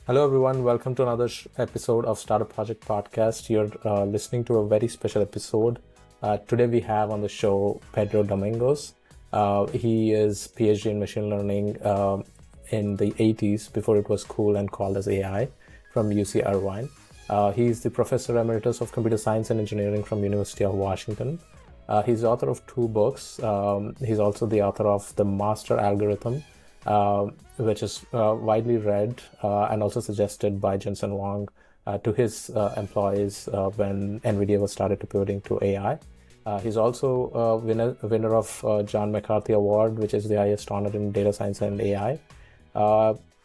Hello, everyone. Welcome to another episode of Startup Project Podcast. You're listening to a very special episode. Today, we have on the show Pedro Domingos. He is PhD in machine learning in the 80s, before it was cool and called as AI, from UC Irvine. He's the Professor Emeritus of Computer Science and Engineering from University of Washington. He's the author of 2 books. He's also the author of The Master Algorithm, which is widely read and also suggested by Jensen Huang to his employees when NVIDIA was started to pivoting to AI. He's also a winner of John McCarthy Award, which is the highest honor in data science and AI.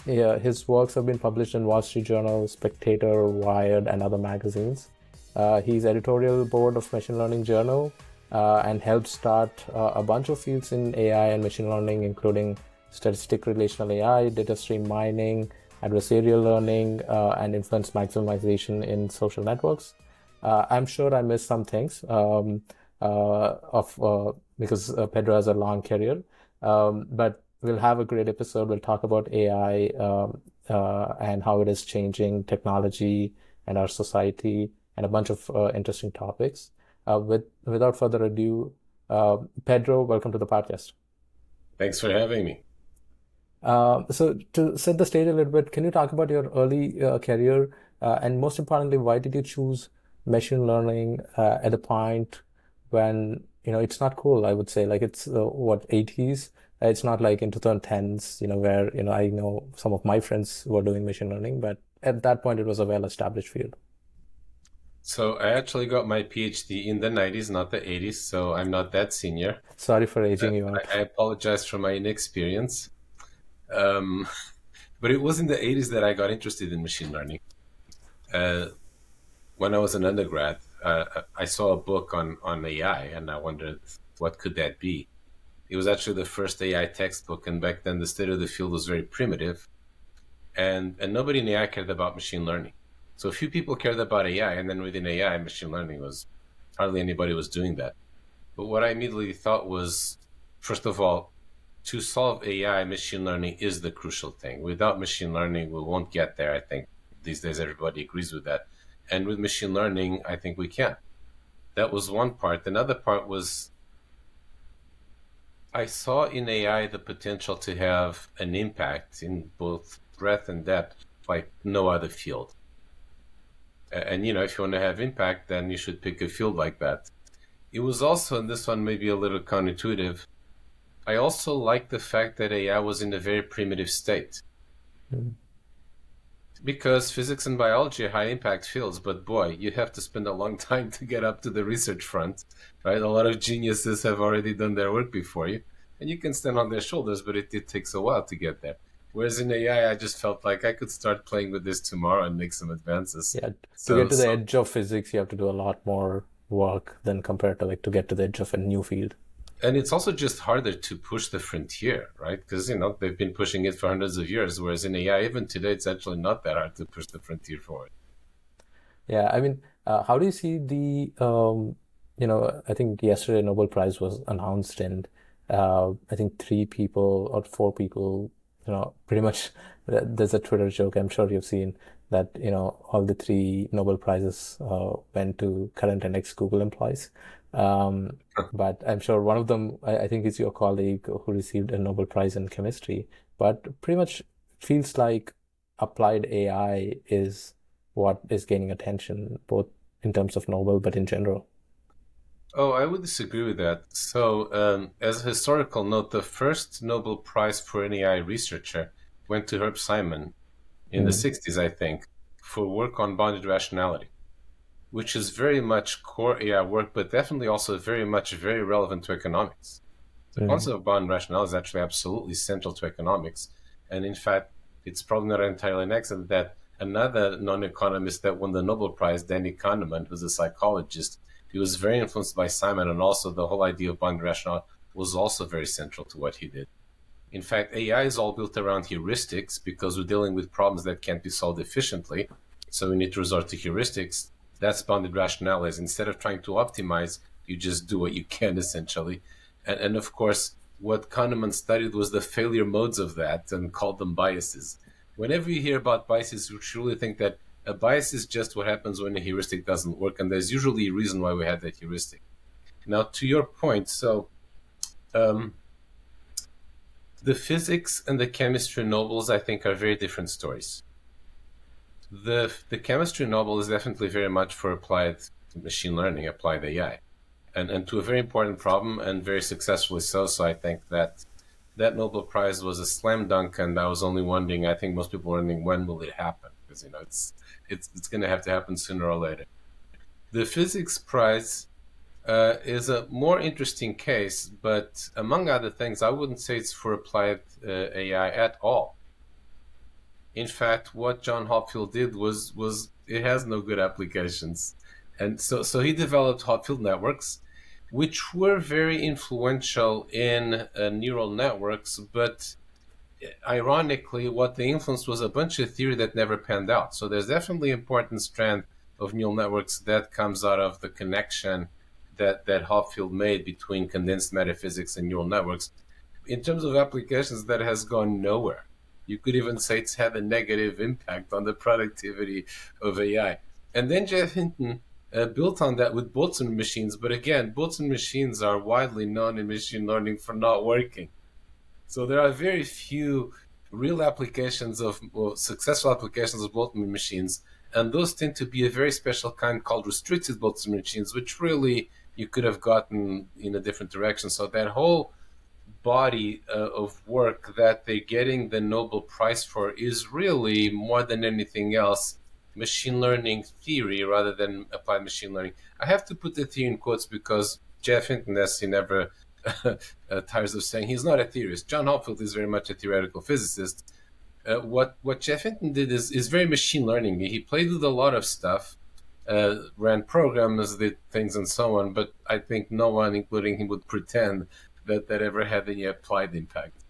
His works have been published in Wall Street Journal, Spectator, Wired, and other magazines. He's editorial board of Machine Learning Journal and helped start a bunch of fields in AI and machine learning, including statistic relational AI, data stream mining, adversarial learning, and influence maximization in social networks. I'm sure I missed some things because Pedro has a long career, but we'll have a great episode. We'll talk about AI and how it is changing technology and our society, and a bunch of interesting topics. Without further ado, Pedro, welcome to the podcast. Thanks for having me. So to set the stage a little bit, can you talk about your early career, and most importantly, why did you choose machine learning at a point when it's not cool? I would say, like, it's 80s. It's not like in 2010s, where I know some of my friends were doing machine learning, but at that point it was a well-established field. So I actually got my PhD in the 90s, not the 80s, so I'm not that senior. Sorry for aging you out. I apologize for my inexperience. But it was in the 80s that I got interested in machine learning. When I was an undergrad, I saw a book on AI, and I wondered, what could that be? It was actually the first AI textbook, and back then the state of the field was very primitive, and nobody in AI cared about machine learning. So a few people cared about AI, and then within AI, machine learning was hardly anybody was doing that. But what I immediately thought was, first of all, to solve AI, machine learning is the crucial thing. Without machine learning, we won't get there. I think these days everybody agrees with that. And with machine learning, I think we can. That was one part. Another part was I saw in AI the potential to have an impact in both breadth and depth like no other field. And, if you want to have impact, then you should pick a field like that. It was also, and this one may be a little counterintuitive, I also like the fact that AI was in a very primitive state. Mm. Because physics and biology are high impact fields, but boy, you have to spend a long time to get up to the research front, right? A lot of geniuses have already done their work before you, and you can stand on their shoulders, but it takes a while to get there. Whereas in AI, I just felt like I could start playing with this tomorrow and make some advances. Yeah, to get to the edge of physics, you have to do a lot more work than compared to to get to the edge of a new field. And it's also just harder to push the frontier, right? Because, they've been pushing it for hundreds of years, whereas in AI, even today, it's actually not that hard to push the frontier forward. Yeah, I mean, how do you see the, I think yesterday Nobel Prize was announced, and I think 3 people or 4 people, pretty much, there's a Twitter joke, I'm sure you've seen, that, all the 3 Nobel Prizes went to current and ex-Google employees. But I'm sure one of them, I think, is your colleague who received a Nobel Prize in chemistry, but pretty much feels like applied AI is what is gaining attention, both in terms of Nobel, but in general. Oh, I would disagree with that. So, as a historical note, the first Nobel Prize for an AI researcher went to Herb Simon in the 60s, I think, for work on bounded rationality, which is very much core AI work, but definitely also very relevant to economics. The concept of bounded rationality is actually absolutely central to economics. And in fact, it's probably not entirely an accident that another non-economist that won the Nobel Prize, Danny Kahneman, who's a psychologist, he was very influenced by Simon, and also the whole idea of bounded rationality was also very central to what he did. In fact, AI is all built around heuristics because we're dealing with problems that can't be solved efficiently. So we need to resort to heuristics. That's bounded rationality. Instead of trying to optimize, you just do what you can, essentially. And of course, what Kahneman studied was the failure modes of that and called them biases. Whenever you hear about biases, you should really think that a bias is just what happens when a heuristic doesn't work, and there's usually a reason why we had that heuristic. Now, to your point, so the physics and the chemistry nobles, I think, are very different stories. The chemistry noble is definitely very much for applied machine learning, applied AI, and to a very important problem, and very successfully so. So I think that Nobel Prize was a slam dunk, and I was only wondering. I think most people were wondering, when will it happen? Because it's going to have to happen sooner or later. The physics prize is a more interesting case, but among other things, I wouldn't say it's for applied AI at all. In fact, what John Hopfield did was it has no good applications, and so he developed Hopfield networks, which were very influential in neural networks, but ironically, what they influenced was a bunch of theory that never panned out. So there's definitely an important strand of neural networks that comes out of the connection that Hopfield made between condensed matter physics and neural networks. In terms of applications, that has gone nowhere. You could even say it's had a negative impact on the productivity of AI. And then Jeff Hinton built on that with Boltzmann machines. But again, Boltzmann machines are widely known in machine learning for not working. So there are very few real applications successful applications of Boltzmann machines. And those tend to be a very special kind called restricted Boltzmann machines, which really you could have gotten in a different direction. So that whole body of work that they're getting the Nobel Prize for is really, more than anything else, machine learning theory rather than applied machine learning. I have to put the theory in quotes because Jeff Hinton, as he never tires of saying, he's not a theorist. John Hopfield is very much a theoretical physicist. What Jeff Hinton did is very machine learning. He played with a lot of stuff, ran programs, did things and so on, but I think no one, including him, would pretend that ever had any applied impact.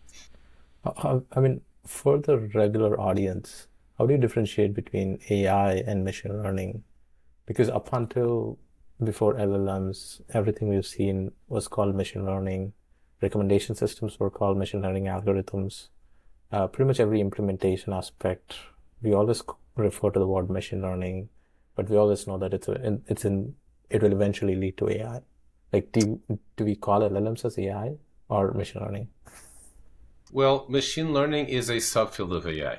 I mean, for the regular audience, how do you differentiate between AI and machine learning? Because up until before LLMs, everything we've seen was called machine learning. Recommendation systems were called machine learning algorithms. Pretty much every implementation aspect, we always refer to the word machine learning, but we always know that it will eventually lead to AI. Like, do we call LLMs as AI or machine learning? Well, machine learning is a subfield of AI.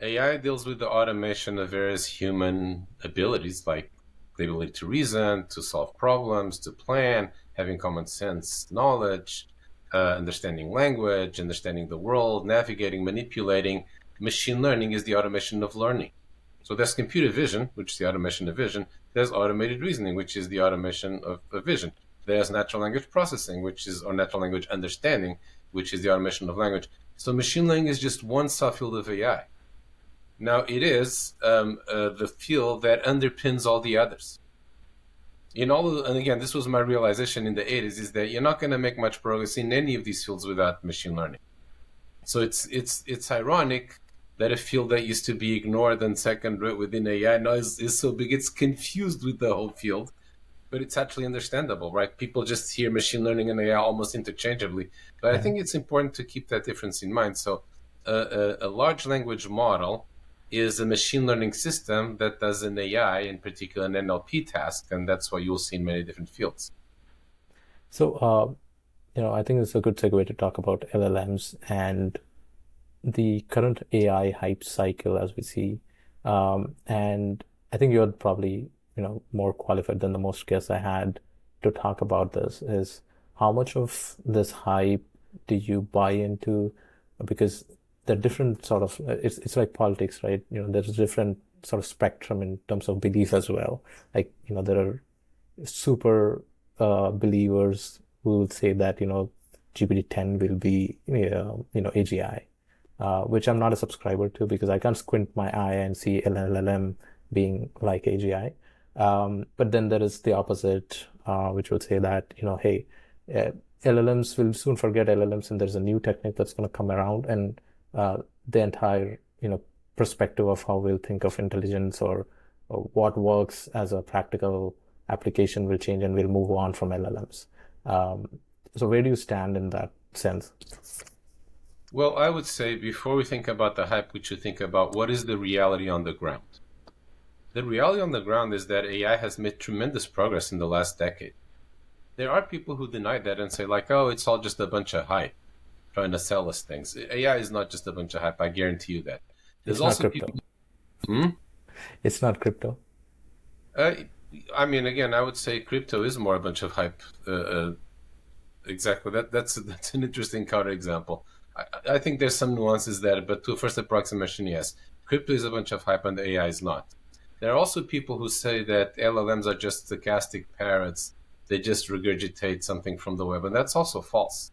AI deals with the automation of various human abilities, like the ability to reason, to solve problems, to plan, having common sense knowledge, understanding language, understanding the world, navigating, manipulating. Machine learning is the automation of learning. So there's computer vision, which is the automation of vision. There's automated reasoning, which is the automation of vision. There's natural language processing, or natural language understanding, which is the automation of language. So machine learning is just one subfield of AI. Now, it is the field that underpins all the others. And again, this was my realization in the 80s, is that you're not going to make much progress in any of these fields without machine learning. So it's ironic that a field that used to be ignored and second rate within AI now is so big, it's confused with the whole field. But it's actually understandable, right? People just hear machine learning and AI almost interchangeably. But I think it's important to keep that difference in mind. So a large language model is a machine learning system that does an AI, in particular an NLP task, and that's what you'll see in many different fields. So, I think it's a good segue to talk about LLMs and the current AI hype cycle as we see. And I think you're probably, more qualified than the most guests I had to talk about this. Is how much of this hype do you buy into? Because there are different sort of, it's like politics, right? There's a different sort of spectrum in terms of belief as well. Like, there are super believers who will say that, GPT-10 will be, AGI. Which I'm not a subscriber to because I can't squint my eye and see LLM being like AGI. But then there is the opposite, which would say that, hey, LLMs will soon forget LLMs and there's a new technique that's going to come around and the entire, perspective of how we'll think of intelligence or what works as a practical application will change and we'll move on from LLMs. So where do you stand in that sense? Well, I would say before we think about the hype, we should think about what is the reality on the ground. The reality on the ground is that AI has made tremendous progress in the last decade. There are people who deny that and say, like, oh, it's all just a bunch of hype trying to sell us things. AI is not just a bunch of hype. I guarantee you that. There's It's not also crypto. people. Hmm? It's not crypto. Uh, I mean, again, I would say crypto is more a bunch of hype. Exactly. That's an interesting counterexample. I think there's some nuances there, but to a first approximation, yes, crypto is a bunch of hype and the AI is not. There are also people who say that LLMs are just stochastic parrots. They just regurgitate something from the web, and that's also false.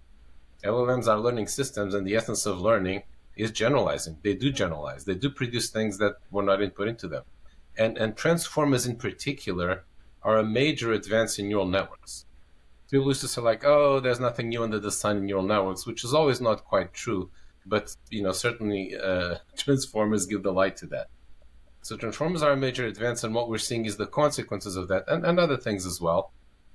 LLMs are learning systems, and the essence of learning is generalizing. They do generalize. They do produce things that were not input into them. And transformers in particular are a major advance in neural networks. People used to say like, "Oh, there's nothing new under the sun in neural networks," which is always not quite true. But certainly transformers give the light to that. So transformers are a major advance, and what we're seeing is the consequences of that, and other things as well.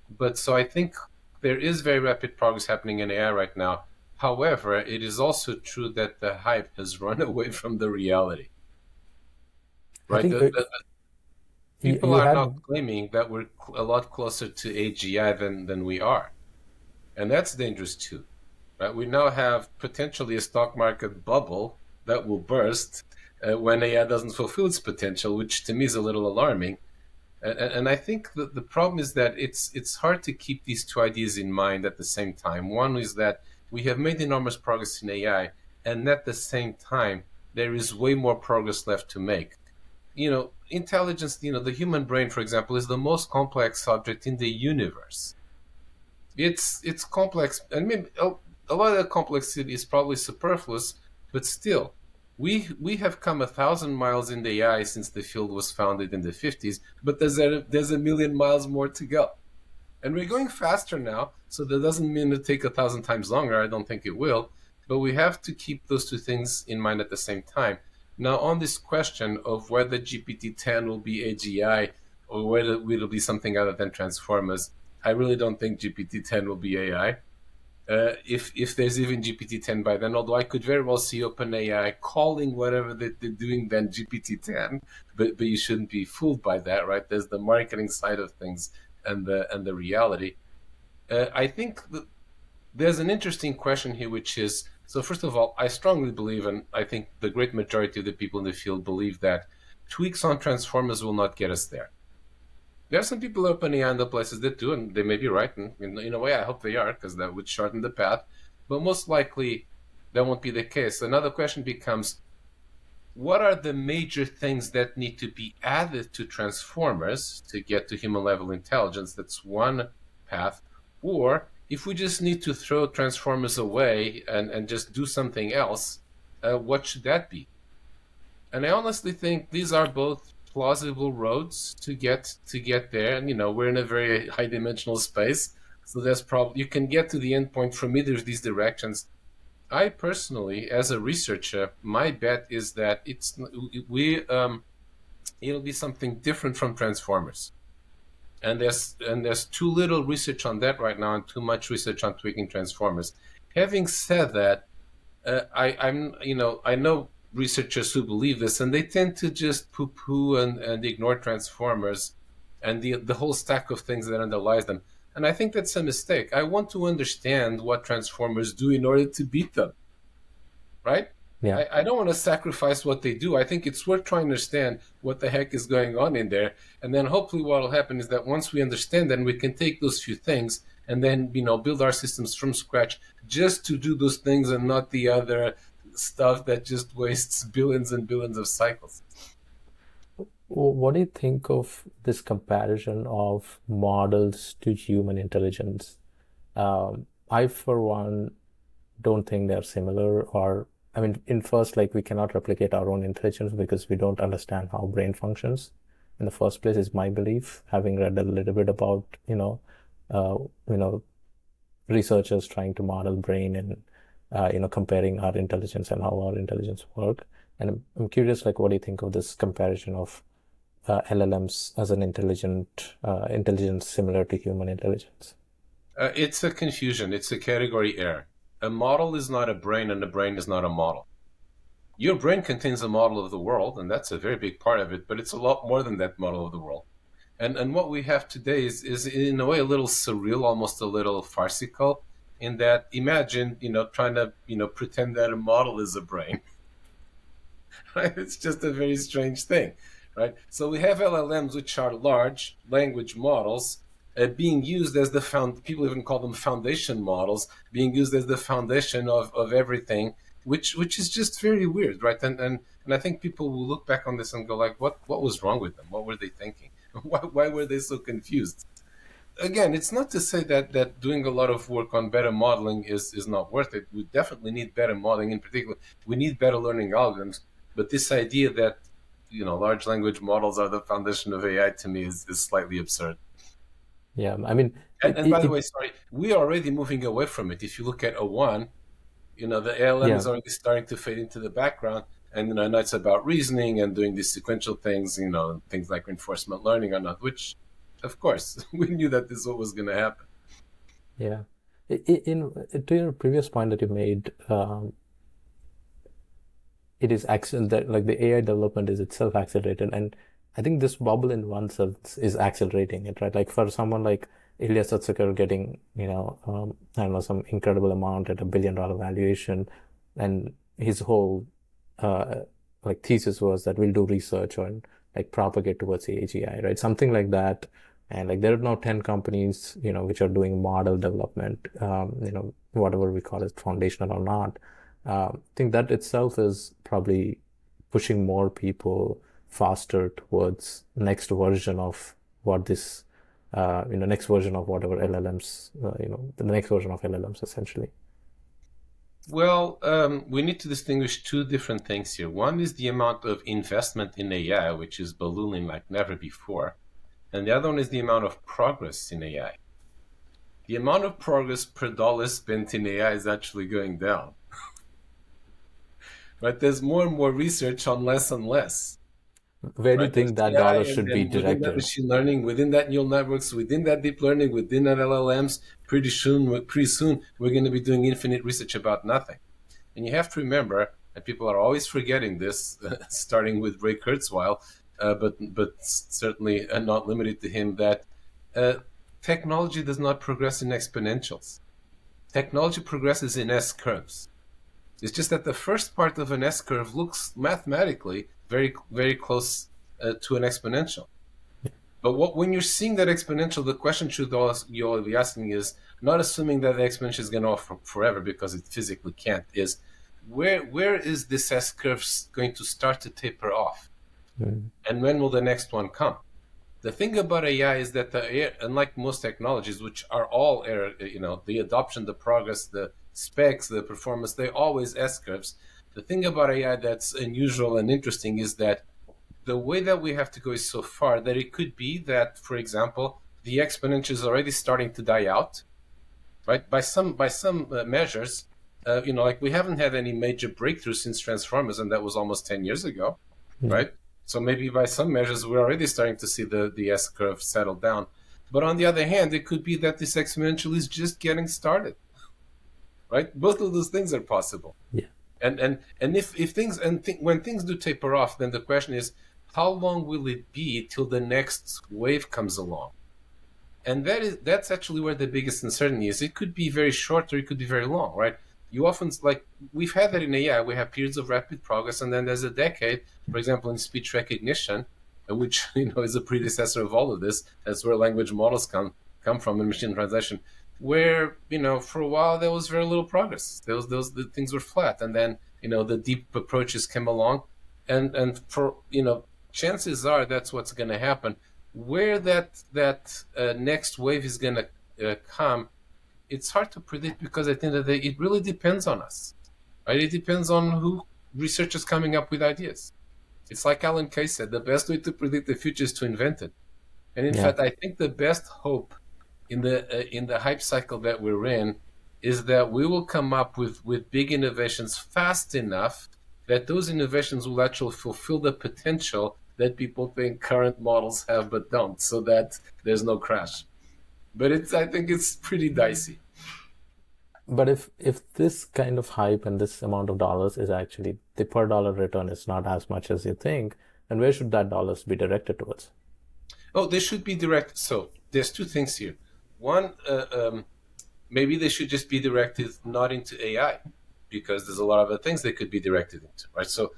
But so I think there is very rapid progress happening in AI right now. However, it is also true that the hype has run away from the reality, I right? think The people you are now had. claiming that we're a lot closer to AGI than we are. And that's dangerous too, right? We now have potentially a stock market bubble that will burst when AI doesn't fulfill its potential, which to me is a little alarming. And I think that the problem is that it's hard to keep these two ideas in mind at the same time. One is that we have made enormous progress in AI, and at the same time, there is way more progress left to make. Intelligence, the human brain, for example, is the most complex subject in the universe. It's complex, and maybe a lot of the complexity is probably superfluous, but still, we have come 1,000 miles in the AI since the field was founded in the 50s, but there's a million miles more to go, and we're going faster now. So that doesn't mean it'll take 1,000 times longer. I don't think it will, but we have to keep those two things in mind at the same time. Now, on this question of whether GPT-10 will be AGI or whether it'll be something other than transformers, I really don't think GPT-10 will be AI. If there's even GPT-10 by then, although I could very well see OpenAI calling whatever they're doing then GPT-10, but you shouldn't be fooled by that, right? There's the marketing side of things and the reality. I think there's an interesting question here, which is, so first of all, I strongly believe, and I think the great majority of the people in the field believe that tweaks on transformers will not get us there. There are some people at OpenAI and the places that do, and they may be right. And in a way, I hope they are, because that would shorten the path. But most likely, that won't be the case. Another question becomes, what are the major things that need to be added to transformers to get to human level intelligence? That's one path. Or if we just need to throw transformers away and just do something else, what should that be? And I honestly think these are both plausible roads to get there. And we're in a very high dimensional space, so there's probably you can get to the end point from either of these directions. I personally, as a researcher, my bet is that it'll be something different from transformers. And there's too little research on that right now, and too much research on tweaking transformers. Having said that, I know researchers who believe this, and they tend to just poo-poo and ignore transformers and the whole stack of things that underlies them. And I think that's a mistake. I want to understand what transformers do in order to beat them, right? Yeah. I don't want to sacrifice what they do. I think it's worth trying to understand what the heck is going on in there. And then hopefully what will happen is that once we understand, then we can take those few things and then, build our systems from scratch just to do those things and not the other stuff that just wastes billions and billions of cycles. What do you think of this comparison of models to human intelligence? I, for one, don't think they're similar, or I mean, in first, like, we cannot replicate our own intelligence because we don't understand how brain functions in the first place, is my belief, having read a little bit about, uh, you know, researchers trying to model brain and, comparing our intelligence and how our intelligence work. And I'm curious, like, what do you think of this comparison of LLMs as an intelligence similar to human intelligence? It's a confusion. It's a category error. a model is not a brain and a brain is not a model. Your brain contains a model of the world, and that's a very big part of it, but it's a lot more than that model of the world. And what we have today is in a way a little surreal, almost a little farcical, in that imagine, trying to, pretend that a model is a brain. Right? It's just a very strange thing, right? So we have LLMs, which are large language models, being used as people even call them foundation models, being used as the foundation of everything, which is just very weird, right? And I think people will look back on this and go like, what was wrong with them? What were they thinking? Why were they so confused? Again, it's not to say that doing a lot of work on better modeling is not worth it. We definitely need better modeling. In particular, we need better learning algorithms. But this idea that large language models are the foundation of AI, to me is slightly absurd. Yeah, I mean, And by the way, sorry, we are already moving away from it. If you look at O1, the ALM is already starting to fade into the background. And now it's about reasoning and doing these sequential things, things like reinforcement learning or not, which, of course, we knew that this is what was going to happen. Yeah. To your previous point that you made, it is that like the AI development is itself accelerated, and I think this bubble in one sense is accelerating it, right? Like for someone like Ilya Sutskever getting, I don't know, some incredible amount at $1 billion valuation, and his whole like thesis was that we'll do research on like propagate towards AGI, right? Something like that. And like there are now 10 companies, which are doing model development, whatever we call it, foundational or not. I think that itself is probably pushing more people faster towards next version of what this, next version of whatever LLMs, the next version of LLMs essentially. Well, we need to distinguish two different things here. One is the amount of investment in AI, which is ballooning like never before. And the other one is the amount of progress in AI. The amount of progress per dollar spent in AI is actually going down. Right? There's more and more research on less and less. Where do you think that dollar should be directed? Within that directed? machine learning, within that neural networks, within that deep learning, within that LLMs, pretty soon we're going to be doing infinite research about nothing. And you have to remember, and people are always forgetting this, starting with Ray Kurzweil, but certainly not limited to him, that technology does not progress in exponentials. Technology progresses in S curves. It's just that the first part of an S curve looks mathematically very, very close to an exponential. But when you're seeing that exponential, the question you all be asking is, not assuming that the exponential is going to go forever, because it physically can't, is where is this S curve going to start to taper off? And when will the next one come? The thing about AI is that unlike most technologies, which are all the adoption, the progress, the specs, the performance, they always S curves. The thing about AI that's unusual and interesting is that the way that we have to go is so far that it could be that, for example, the exponential is already starting to die out, right? By some measures, like we haven't had any major breakthrough since Transformers, and that was almost 10 years ago, right? So maybe by some measures, we're already starting to see the S curve settle down. But on the other hand, it could be that this exponential is just getting started, right? Both of those things are possible. Yeah. And if things when things do taper off, then the question is, how long will it be till the next wave comes along? And that's actually where the biggest uncertainty is. It could be very short or it could be very long, right? You often, like we've had that in AI, we have periods of rapid progress, and then there's a decade, for example, in speech recognition, which is a predecessor of all of this. That's where language models come from in machine translation, where for a while there was very little progress. The things were flat, and then the deep approaches came along, and for chances are that's what's going to happen. Where that next wave is going to come, it's hard to predict, because I think that it really depends on us, right? It depends on who researchers coming up with ideas. It's like Alan Kay said, the best way to predict the future is to invent it. And in fact, I think the best hope in the hype cycle that we're in is that we will come up with big innovations fast enough that those innovations will actually fulfill the potential that people think current models have but don't, so that there's no crash. But I think it's pretty dicey. But if this kind of hype and this amount of dollars is actually the per dollar return is not as much as you think, then where should that dollars be directed towards? Oh, they should be directed. So there's two things here. One, maybe they should just be directed not into AI, because there's a lot of other things they could be directed into, right? So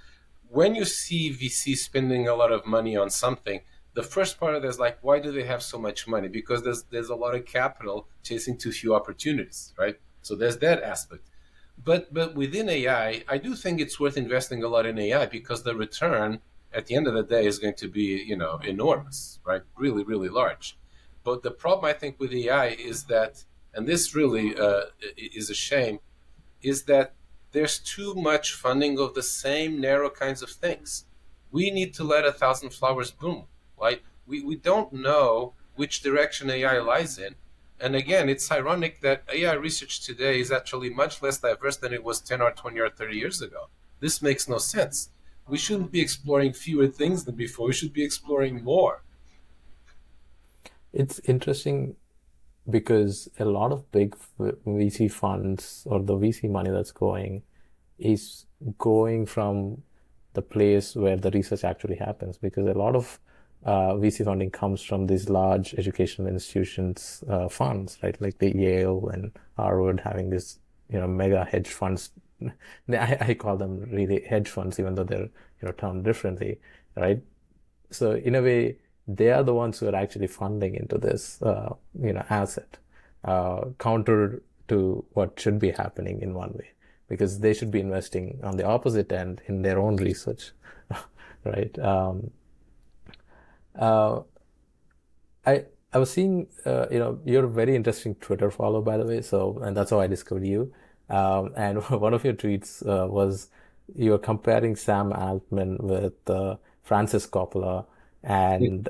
when you see VC spending a lot of money on something, the first part of it is like, why do they have so much money? Because there's a lot of capital chasing too few opportunities, right? So there's that aspect. But within AI, I do think it's worth investing a lot in AI, because the return at the end of the day is going to be, enormous, right? Really, really large. But the problem I think with AI is that, and this really is a shame, is that there's too much funding of the same narrow kinds of things. We need to let a thousand flowers bloom, right? We don't know which direction AI lies in. And again, it's ironic that AI research today is actually much less diverse than it was 10 or 20 or 30 years ago. This makes no sense. We shouldn't be exploring fewer things than before. We should be exploring more. It's interesting because a lot of big VC funds or the VC money that's going is going from the place where the research actually happens, because a lot of VC funding comes from these large educational institutions funds, right? Like the Yale and Harvard having this, mega hedge funds. I call them really hedge funds, even though they're, termed differently, right? So in a way, they are the ones who are actually funding into this, asset, counter to what should be happening in one way, because they should be investing on the opposite end in their own research, right? Uh, I was seeing, you're a very interesting Twitter follow, by the way. So, and that's how I discovered you. And one of your tweets was you were comparing Sam Altman with Francis Coppola, and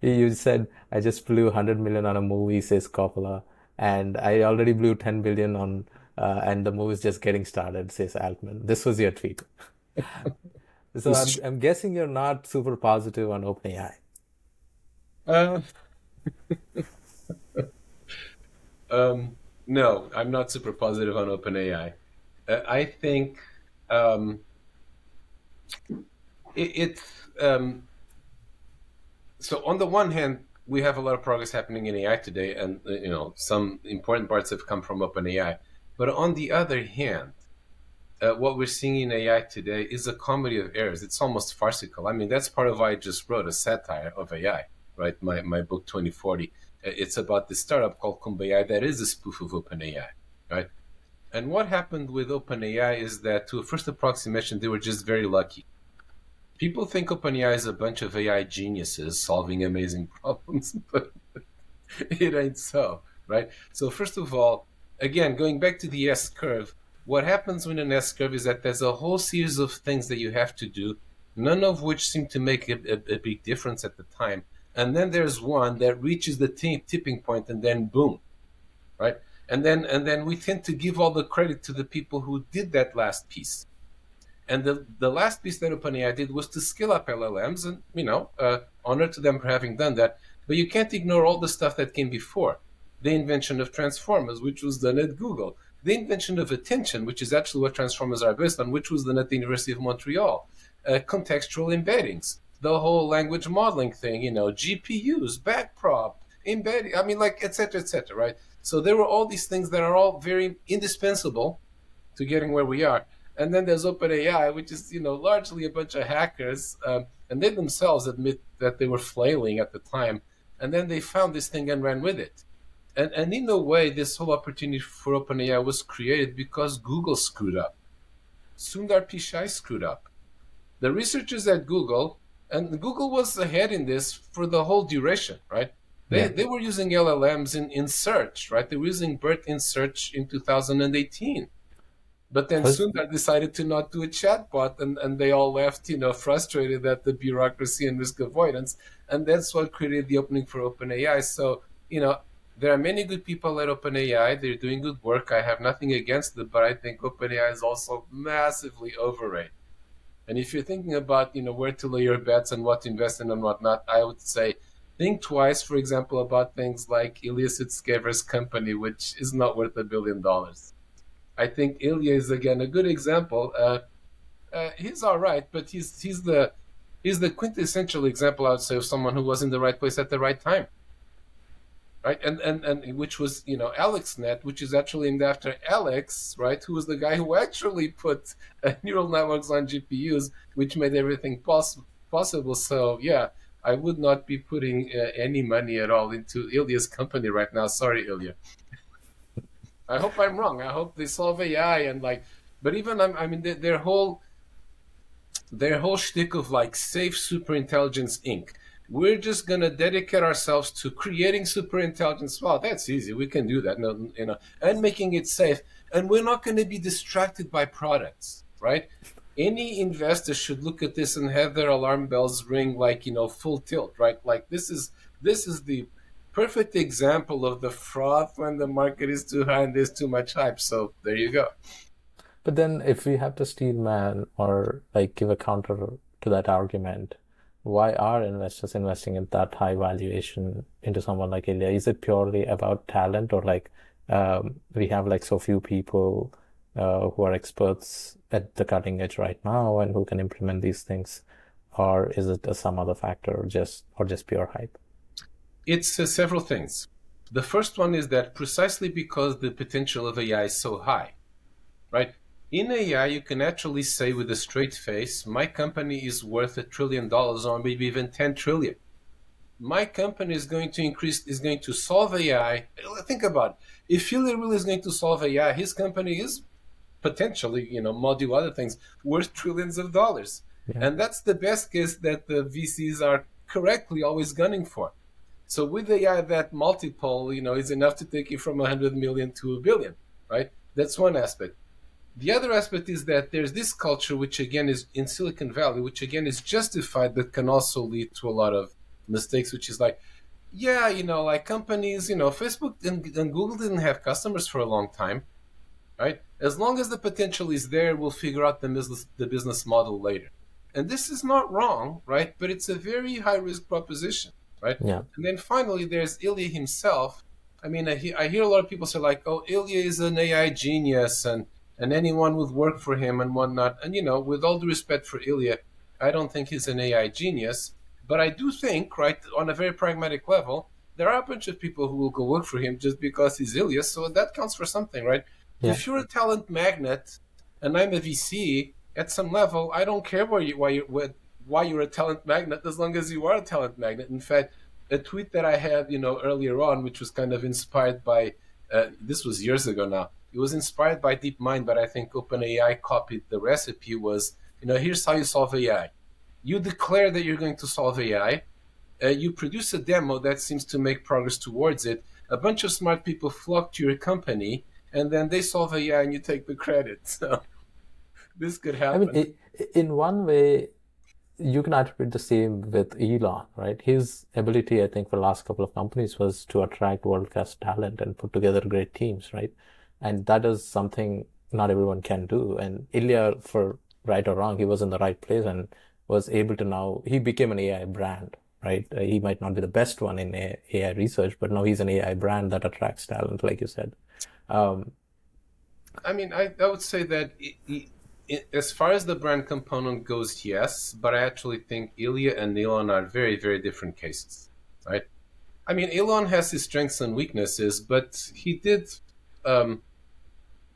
you said, "I just blew 100 million on a movie," says Coppola, "and I already blew 10 billion on, and the movie's just getting started," says Altman. This was your tweet. So This I'm is, I'm guessing you're not super positive on OpenAI. uh, no, I'm not super positive on OpenAI. I think um, it so on the one hand, we have a lot of progress happening in AI today, and some important parts have come from OpenAI. But on the other hand, what we're seeing in AI today is a comedy of errors. It's almost farcical. I mean, that's part of why I just wrote a satire of AI, right? My book 2040. It's about this startup called Kumbaya that is a spoof of OpenAI, right? And what happened with OpenAI is that, to a first approximation, they were just very lucky. People think OpenAI is a bunch of AI geniuses solving amazing problems, but it ain't so, right? So first of all, again, going back to the S curve, what happens when an S curve is that there's a whole series of things that you have to do, none of which seem to make a big difference at the time. And then there's one that reaches the tipping point, and then boom, right? And then we tend to give all the credit to the people who did that last piece. And the last piece that OpenAI did was to scale up LLMs, and honor to them for having done that. But you can't ignore all the stuff that came before. The invention of transformers, which was done at Google. The invention of attention, which is actually what transformers are based on, which was done at the University of Montreal. Contextual embeddings, the whole language modeling thing, GPUs, backprop, embedding, I mean, like, et cetera, right? So there were all these things that are all very indispensable to getting where we are. And then there's OpenAI, which is largely a bunch of hackers, and they themselves admit that they were flailing at the time. And then they found this thing and ran with it. And in a way, this whole opportunity for OpenAI was created because Google screwed up. Sundar Pichai screwed up. The researchers at Google, and Google was ahead in this for the whole duration, right? They, Yeah. they were using LLMs in search, right? They were using BERT in search in 2018. But then First, Sundar decided to not do a chatbot, and they all left, frustrated at the bureaucracy and risk avoidance. And that's what created the opening for OpenAI. So, there are many good people at OpenAI. They're doing good work. I have nothing against it, but I think OpenAI is also massively overrated. And if you're thinking about, where to lay your bets and what to invest in and what not, I would say think twice, for example, about things like Ilya Sutskever's company, which is not worth $1 billion. I think Ilya is again a good example. He's all right, but he's the quintessential example, I would say, of someone who was in the right place at the right time, right? And which was, AlexNet, which is actually named after Alex, right? Who was the guy who actually put neural networks on GPUs, which made everything possible. So yeah, I would not be putting any money at all into Ilya's company right now. Sorry, Ilya. I hope I'm wrong. I hope they solve AI and like, but even I mean, their whole shtick of like safe superintelligence Inc. We're just gonna dedicate ourselves to creating superintelligence. Well, that's easy. We can do that, and making it safe. And we're not going to be distracted by products, right? Any investor should look at this and have their alarm bells ring like full tilt, right? Like this is the perfect example of the froth when the market is too high and there's too much hype. So there you go. But then, if we have to steel man or like give a counter to that argument, why are investors investing in that high valuation into someone like Ilya? Is it purely about talent, or like we have like so few people who are experts at the cutting edge right now and who can implement these things, or is it some other factor, or just pure hype? It's several things. The first one is that precisely because the potential of AI is so high, right? In AI, you can actually say with a straight face, my company is worth $1 trillion or maybe even 10 trillion. My company is going to solve AI. Think about it. If Ilya really is going to solve AI, his company is potentially, multiple other things, worth trillions of dollars. Yeah. And that's the best case that the VCs are correctly always gunning for. So with AI, that multiple, is enough to take you from 100 million to a billion, right? That's one aspect. The other aspect is that there's this culture, which again is in Silicon Valley, which again is justified, but can also lead to a lot of mistakes, which is like, yeah, like companies, Facebook and Google didn't have customers for a long time, right? As long as the potential is there, we'll figure out the business model later. And this is not wrong, right? But it's a very high risk proposition, right? Yeah. And then finally, there's Ilya himself. I mean, I hear a lot of people say like, "Oh, Ilya is an AI genius, and anyone would work for him and whatnot." And with all due respect for Ilya, I don't think he's an AI genius, but I do think, right, on a very pragmatic level, there are a bunch of people who will go work for him just because he's Ilya. So that counts for something, right? Yeah. If you're a talent magnet and I'm a VC, at some level, I don't care why you're a talent magnet as long as you are a talent magnet. In fact, a tweet that I had, earlier on, which was kind of inspired by, this was years ago now. It was inspired by DeepMind, but I think OpenAI copied the recipe. Was here's how you solve AI. You declare that you're going to solve AI. You produce a demo that seems to make progress towards it. A bunch of smart people flock to your company, and then they solve AI, and you take the credit. So this could I mean, happen. in one way, you can attribute the same with Elon, right? His ability, I think, for the last couple of companies was to attract world-class talent and put together great teams, right? And that is something not everyone can do. And Ilya, for right or wrong, he was in the right place and was able to now, he became an AI brand, right? He might not be the best one in AI research, but now he's an AI brand that attracts talent, like you said. Um, I mean, I would say that as far as the brand component goes, yes, but I actually think Ilya and Elon are very, very different cases, right? I mean, Elon has his strengths and weaknesses, but he did, um,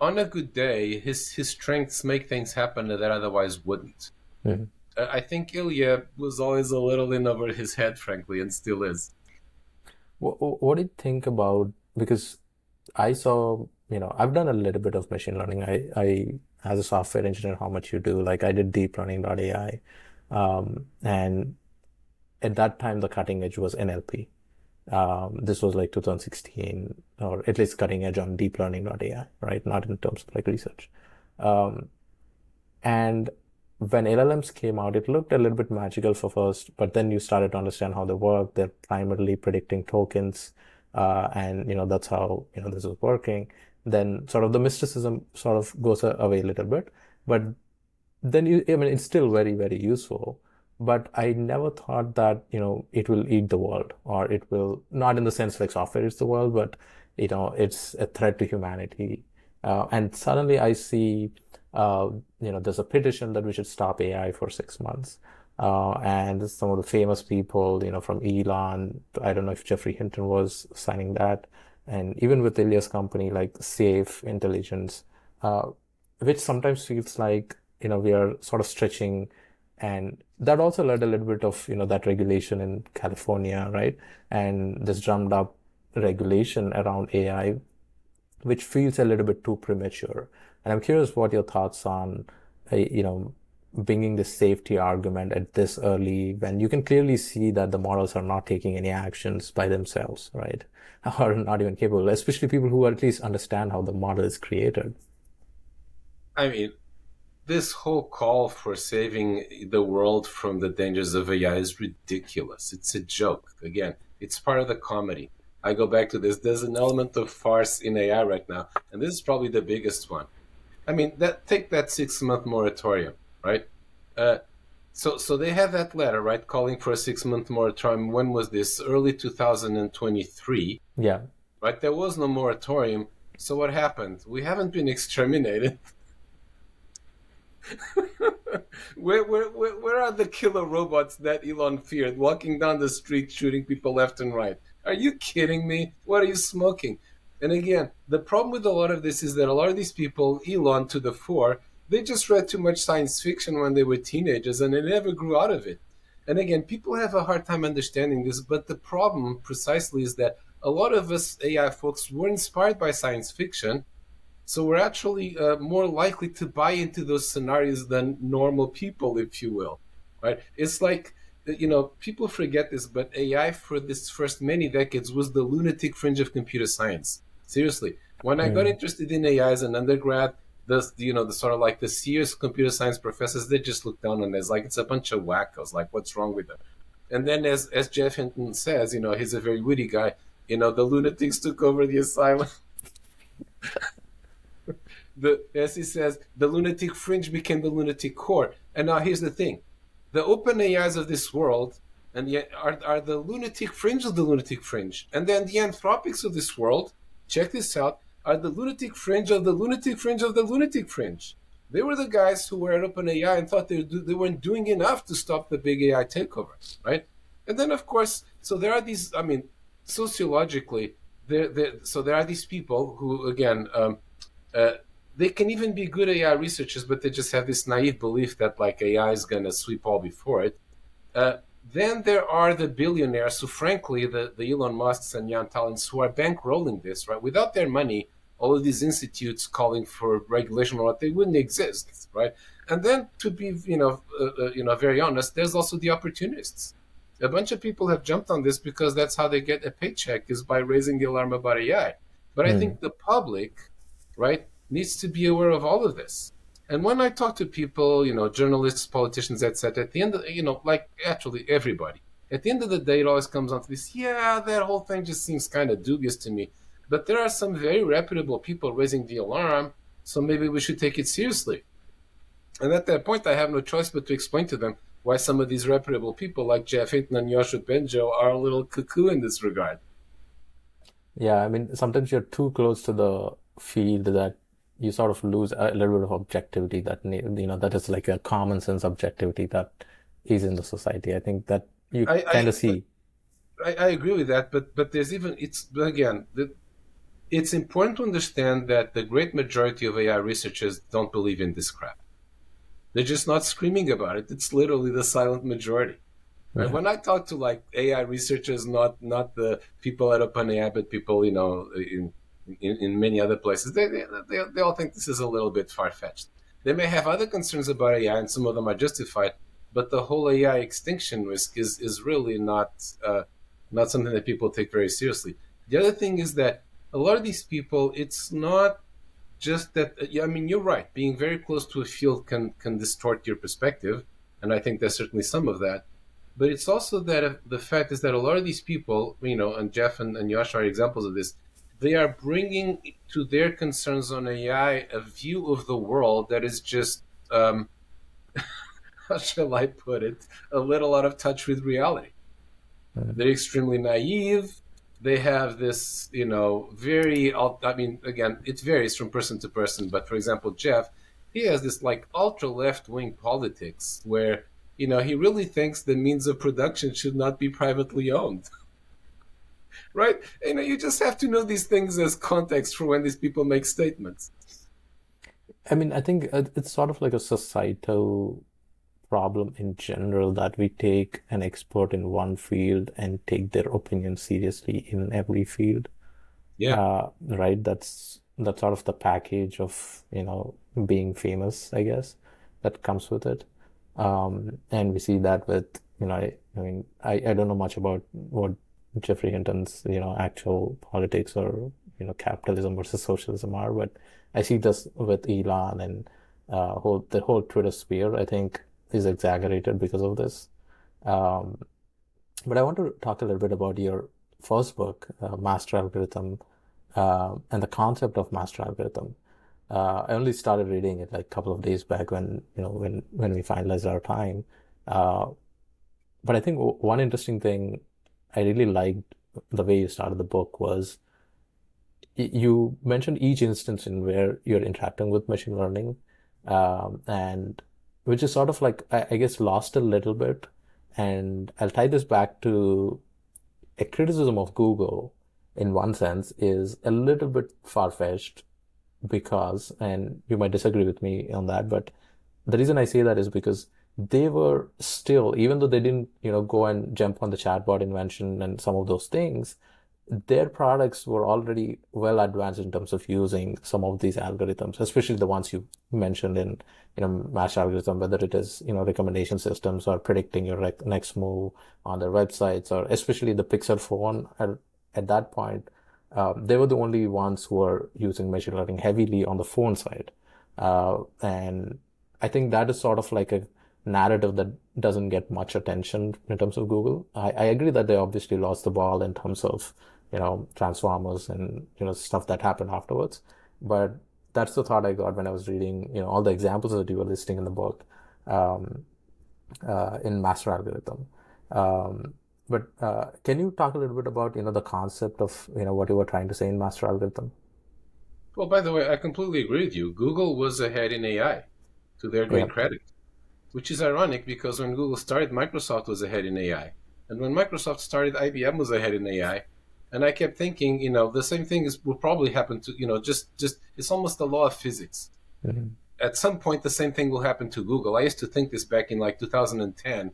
on a good day, his strengths make things happen that otherwise wouldn't. mhm. I think Ilya was always a little in over his head, frankly, and still is. What do you think about, because I saw, I've done a little bit of machine learning. As a software engineer, how much you do, like I did deep learning.ai. And at that time, the cutting edge was NLP. This was like 2016, or at least cutting edge on deep learning.ai, right? Not in terms of like research. Um, and when LLMs came out, it looked a little bit magical for first, but then you started to understand how they work. They're primarily predicting tokens, and that's how this is working. Then sort of the mysticism sort of goes away a little bit, but then I mean, it's still very, very useful. but I never thought that, it will eat the world, or it will, not in the sense like software is the world, but, it's a threat to humanity. And suddenly I see, uh, there's a petition that we should stop AI for 6 months. And some of the famous people, from Elon, I don't know if Jeffrey Hinton was signing that, and even with Ilya's company, like Safe Intelligence, uh, which sometimes feels like, we are sort of stretching. And that also led a little bit of, that regulation in California, right? And this drummed up regulation around AI, which feels a little bit too premature. And I'm curious what your thoughts on, bringing the safety argument at this early, when you can clearly see that the models are not taking any actions by themselves, right? Or not even capable, especially people who at least understand how the model is created. I mean, this whole call for saving the world from the dangers of AI is ridiculous. It's a joke. Again, it's part of the comedy. I go back to this. There's an element of farce in AI right now, and this is probably the biggest one. I mean, take that 6 month moratorium, right? Uh, so they have that letter, right, calling for a 6 month moratorium. When was this? Early 2023, Yeah. right? There was no moratorium. So what happened? We haven't been exterminated. Where are the killer robots that Elon feared, walking down the street shooting people left and right? Are you kidding me? What are you smoking? And again, the problem with a lot of this is that a lot of these people, Elon to the fore, they just read too much science fiction when they were teenagers and they never grew out of it. And again, people have a hard time understanding this, but the problem precisely is that a lot of us AI folks were inspired by science fiction, so we're actually more likely to buy into those scenarios than normal people, if you will, right? It's like, people forget this, but AI for this first many decades was the lunatic fringe of computer science. Seriously, when I got Mm. interested in AI as an undergrad, the sort of like the serious computer science professors, they just looked down on it as like it's a bunch of wackos. Like, what's wrong with them? And then, as Jeff Hinton says, he's a very witty guy. The lunatics took over the asylum. As he says, the lunatic fringe became the lunatic core. And now here's the thing: the open AIs of this world, and yet are the lunatic fringe of the lunatic fringe, and then the anthropics of this world. Check this out: are the lunatic fringe of the lunatic fringe of the lunatic fringe. They were the guys who were at OpenAI and thought they weren't doing enough to stop the big AI takeover, right? And then, of course, so there are these. I mean, sociologically, so there are these people who, again, uh, they can even be good AI researchers, but they just have this naive belief that like AI is going to sweep all before it. Uh, then there are the billionaires who, frankly, the Elon Musks and Jan Talents who are bankrolling this, right? Without their money, all of these institutes calling for regulation or what, they wouldn't exist, right? And then, to be, very honest, there's also the opportunists. A bunch of people have jumped on this because that's how they get a paycheck, is by raising the alarm about AI. But I Mm. think the public, right, needs to be aware of all of this. And when I talk to people, journalists, politicians, etc., at the end of, like actually everybody, at the end of the day, it always comes down to this: yeah, that whole thing just seems kind of dubious to me. But there are some very reputable people raising the alarm, so maybe we should take it seriously. And at that point, I have no choice but to explain to them why some of these reputable people, like Jeff Hinton and Yoshua Benjo, are a little cuckoo in this regard. Yeah, I mean, sometimes you're too close to the field that you sort of lose a little bit of objectivity that, that is like a common sense objectivity that is in the society. I think that you kind I, of see. I agree with that, but there's even it's again it's important to understand that the great majority of AI researchers don't believe in this crap. They're just not screaming about it. It's literally the silent majority. Right? Yeah. When I talk to like AI researchers, not the people at OpenAI, but people in many other places, they all think this is a little bit far fetched. They may have other concerns about AI, and some of them are justified, but the whole AI extinction risk is really not something that people take very seriously. The other thing is that a lot of these people, it's not just that. Yeah, I mean, you're right. Being very close to a field can distort your perspective, and I think there's certainly some of that. But it's also that the fact is that a lot of these people, and Jeff and Yosh are examples of this. They are bringing to their concerns on AI a view of the world that is just how shall I put it, a little out of touch with reality. They're extremely naive. They have this, very, I mean, again, it varies from person to person. But for example, Jeff, he has this like ultra left wing politics where, he really thinks the means of production should not be privately owned, right? You just have to know these things as context for when these people make statements. I mean, I think it's sort of like a societal problem in general that we take an expert in one field and take their opinion seriously in every field. Yeah. Right? That's sort of the package of, being famous, I guess, that comes with it. And we see that with, I mean, I don't know much about what Jeffrey Hinton's, actual politics or, capitalism versus socialism are, but I see this with Elon and the whole Twitter sphere, I think, is exaggerated because of this. Um, but I want to talk a little bit about your first book, Master Algorithm, and the concept of master algorithm. I only started reading it like a couple of days back when we finalized our time. Uh, but I think one interesting thing I really liked the way you started the book was you mentioned each instance in where you're interacting with machine learning, and which is sort of like I guess lost a little bit. And I'll tie this back to a criticism of Google in one sense is a little bit far-fetched because, and you might disagree with me on that, but the reason I say that is because they were still, even though they didn't, go and jump on the chatbot invention and some of those things, their products were already well advanced in terms of using some of these algorithms, especially the ones you mentioned in, match algorithm, whether it is, recommendation systems or predicting your next move on their websites, or especially the Pixel phone at that point, they were the only ones who were using machine learning heavily on the phone side. And I think that is sort of like a narrative that doesn't get much attention in terms of Google. I agree that they obviously lost the ball in terms of, Transformers and, stuff that happened afterwards. But that's the thought I got when I was reading, all the examples that you were listing in the book, um, in Master Algorithm. But can you talk a little bit about, the concept of, what you were trying to say in Master Algorithm? Well, by the way, I completely agree with you. Google was ahead in AI, to their Yeah. great credit, which is ironic because when Google started, Microsoft was ahead in AI. And when Microsoft started, IBM was ahead in AI. And I kept thinking, the same thing will probably happen to, just it's almost the law of physics. Mhm. At some point, the same thing will happen to Google. I used to think this back in like 2010,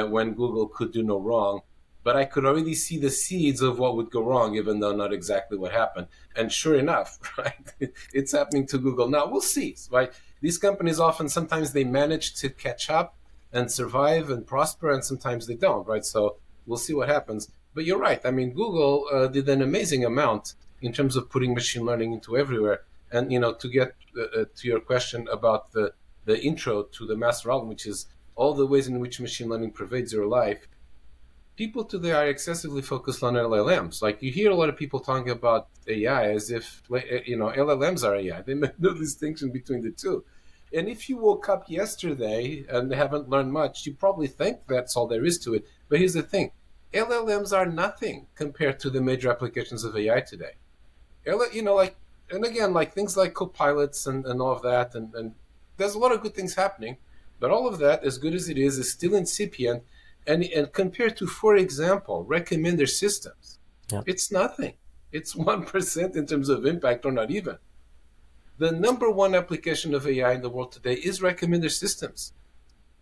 when Google could do no wrong, but I could already see the seeds of what would go wrong, even though not exactly what happened. And sure enough, right, it's happening to Google now. We'll see, right? These companies sometimes they manage to catch up and survive and prosper, and sometimes they don't, right? So we'll see what happens. But you're right. I mean, Google did an amazing amount in terms of putting machine learning into everywhere. And to get to your question about the intro to the master algorithm, which is all the ways in which machine learning pervades your life, people today are excessively focused on LLMs. Like you hear a lot of people talking about AI as if LLMs are AI. They make no distinction between the two. And if you woke up yesterday and haven't learned much, you probably think that's all there is to it. But here's the thing: LLMs are nothing compared to the major applications of AI today. And again, like things like copilots and all of that, and there's a lot of good things happening, but all of that, as good as it is still incipient. And compared to, for example, recommender systems, Yeah. it's nothing. It's 1% in terms of impact, or not even. The number one application of AI in the world today is recommender systems.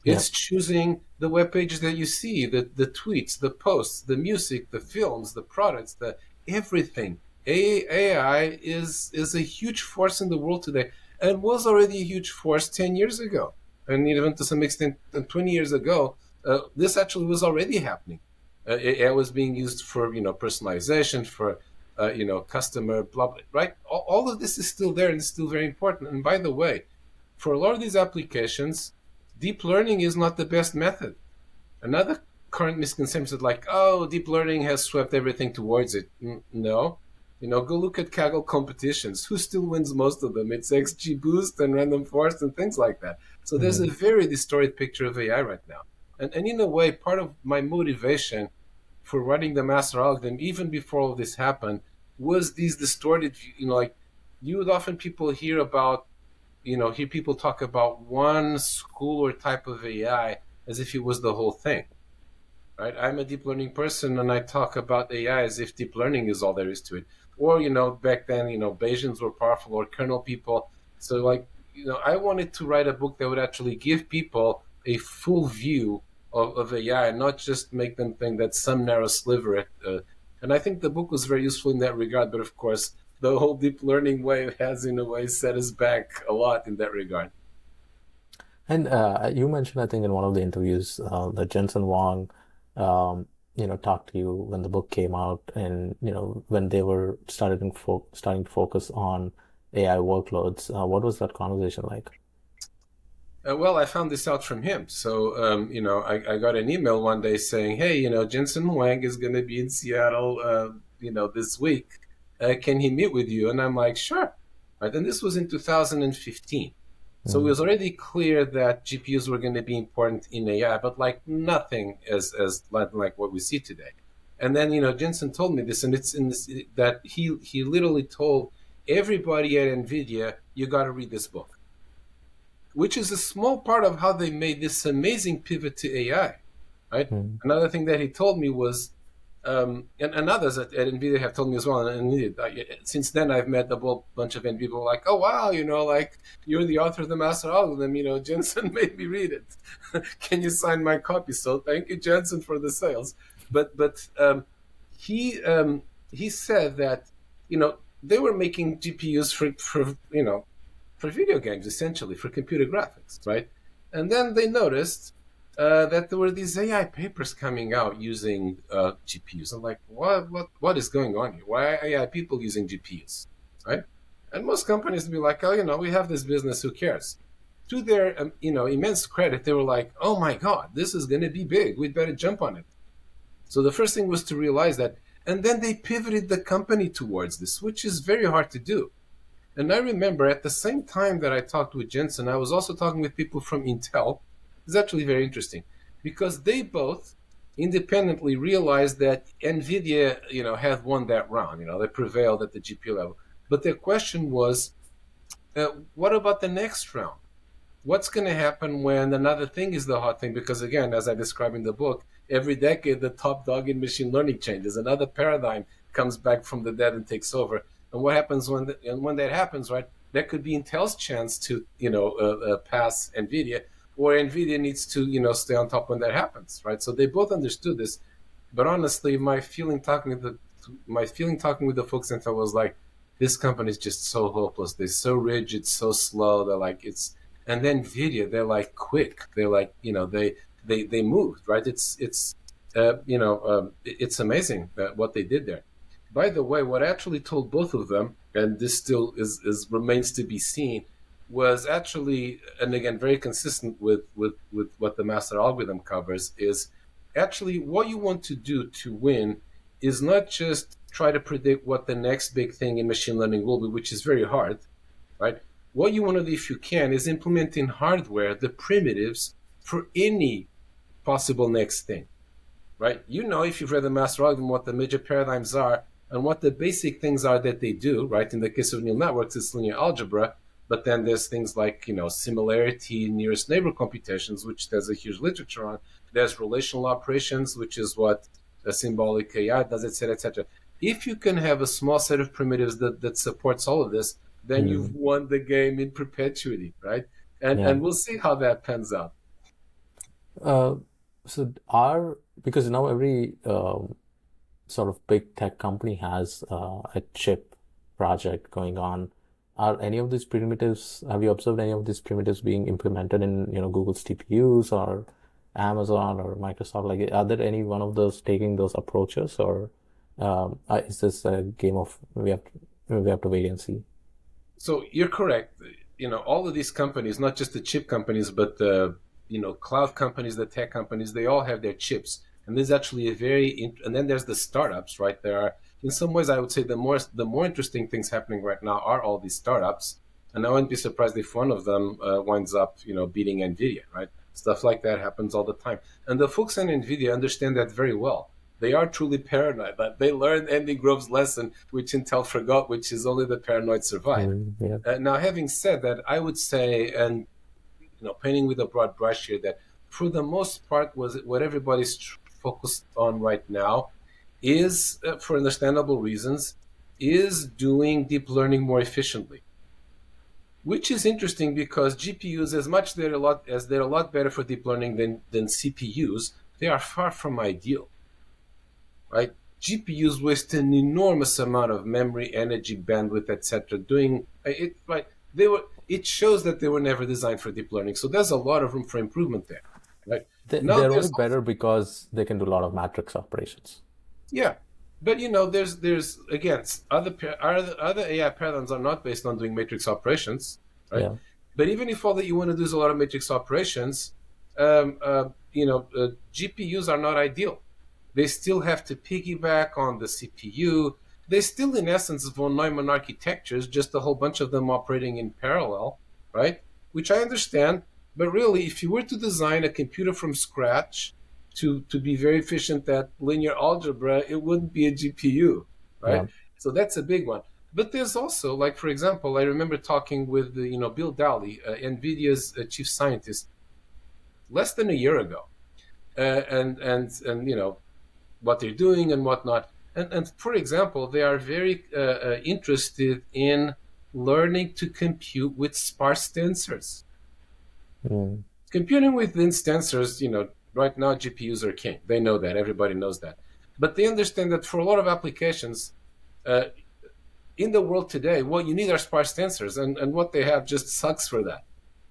Yeah. It's choosing the web pages that you see, the tweets, the posts, the music, the films, the products, the everything. AI is a huge force in the world today, and was already a huge force 10 years ago. And even to some extent, 20 years ago, this actually was already happening. AI was being used for personalization, for customer blah blah, right? All of this is still there and still very important. And by the way, for a lot of these applications, deep learning is not the best method. Another current misconception is like, oh, deep learning has swept everything towards it. No, Go look at Kaggle competitions. Who still wins most of them? It's XGBoost and Random Forest and things like that. So there's a Mm-hmm. very distorted picture of AI right now. And in a way, part of my motivation for writing the master algorithm, even before all this happened, was these distorted, like you would often people hear about, hear people talk about one school or type of AI as if it was the whole thing, right? I'm a deep learning person and I talk about AI as if deep learning is all there is to it. Or, back then, Bayesians were powerful or kernel people. So, like, I wanted to write a book that would actually give people a full view of AI and not just make them think that some narrow sliver. And I think the book was very useful in that regard. But of course, the whole deep learning way has, in a way, set us back a lot in that regard. And you mentioned, I think, in one of the interviews that Jensen Huang, talked to you when the book came out, and when they were starting to focus on AI workloads. What was that conversation like? Well, I found this out from him. So, I got an email one day saying, "Hey, Jensen Huang is going to be in Seattle, this week. Can he meet with you?" And I'm like, "Sure." Right, and this was in 2015. So it Mm, was already clear that GPUs were going to be important in AI, but like nothing as like what we see today. And then Jensen told me this, and it's in this that he literally told everybody at NVIDIA, "You got to read this book," which is a small part of how they made this amazing pivot to AI. Right. mm, Another thing that he told me was, and others at NVIDIA have told me as well. And since then, I've met a whole bunch of NVIDIA people like, "Oh wow, like you're the author of the master algorithm. Jensen made me read it. Can you sign my copy?" So thank you, Jensen, for the sales. But he he said that they were making GPUs for video games, essentially for computer graphics, right? And then they noticed that there were these AI papers coming out using GPUs. I'm like, what is going on here? Why are AI people using GPUs, right? And most companies would be like, "Oh, we have this business. Who cares?" To their immense credit, they were like, "Oh my God, this is going to be big. We'd better jump on it." So the first thing was to realize that, and then they pivoted the company towards this, which is very hard to do. And I remember at the same time that I talked with Jensen, I was also talking with people from Intel. It's actually very interesting because they both independently realized that NVIDIA, had won that round. They prevailed at the GPU level. But their question was, what about the next round? What's going to happen when another thing is the hot thing? Because again, as I describe in the book, every decade the top dog in machine learning changes. Another paradigm comes back from the dead and takes over. And what happens when that happens, right? That could be Intel's chance to pass NVIDIA, or NVIDIA needs to stay on top when that happens, right? So they both understood this. But honestly, my feeling talking with the folks at Intel was like, this company is just so hopeless. They're so rigid, so slow. They're like and then Nvidia, they're like quick. They're like they moved, right. It's amazing what they did there. By the way, what I actually told both of them, and this still is remains to be seen, was actually, and again very consistent with what the master algorithm covers, is actually what you want to do to win is not just try to predict what the next big thing in machine learning will be, which is very hard, right? What you want to do, if you can, is implement in hardware the primitives for any possible next thing, right? If you've read the master algorithm, what the major paradigms are and what the basic things are that they do, right? In the case of neural networks, it's linear algebra, but then there's things like, similarity, nearest neighbor computations, which there's a huge literature on. There's relational operations, which is what a symbolic AI does, et cetera, et cetera. If you can have a small set of primitives that supports all of this, then you've mm, won the game in perpetuity, right? And yeah. and we'll see how that pans out. Uh, so because now every sort of big tech company has a chip project going on. Are any of these primitives, have you observed any of these primitives being implemented in, Google's TPUs or Amazon or Microsoft? Like, are there any one of those taking those approaches, or is this a game of we have to wait and see? So you're correct. All of these companies, not just the chip companies, but the cloud companies, the tech companies, they all have their chips. And there's actually and then there's the startups, right? There are in some ways, I would say the more interesting things happening right now are all these startups, and I wouldn't be surprised if one of them winds up, beating Nvidia, right? Stuff like that happens all the time, and the folks in Nvidia understand that very well. They are truly paranoid, but they learned Andy Grove's lesson, which Intel forgot, which is only the paranoid survive. Yeah. Now, having said that, I would say, and painting with a broad brush here, that for the most part, was what everybody's focused on right now is, for understandable reasons, is doing deep learning more efficiently, which is interesting because GPUs, as much they're a lot better for deep learning than CPUs, they are far from ideal, right? GPUs waste an enormous amount of memory, energy, bandwidth, etc. Doing it right. It shows that they were never designed for deep learning. So there's a lot of room for improvement there, right? Now They're only there's better because they can do a lot of matrix operations. Yeah, but there's again other AI paradigms are not based on doing matrix operations, right? Yeah. But even if all that you want to do is a lot of matrix operations, GPUs are not ideal. They still have to piggyback on the CPU. They still, in essence, von Neumann architectures, just a whole bunch of them operating in parallel, right? Which I understand, but really, if you were to design a computer from scratch to be very efficient at linear algebra, it wouldn't be a GPU, right? Yeah. So that's a big one. But there's also, like, for example, I remember talking with Bill Dally, NVIDIA's chief scientist, less than a year ago, and what they're doing and whatnot. And for example, they are very interested in learning to compute with sparse tensors. Mm. Computing with dense tensors, right now GPUs are king. They know that. Everybody knows that. But they understand that for a lot of applications in the world today, what you need are sparse tensors, and what they have just sucks for that,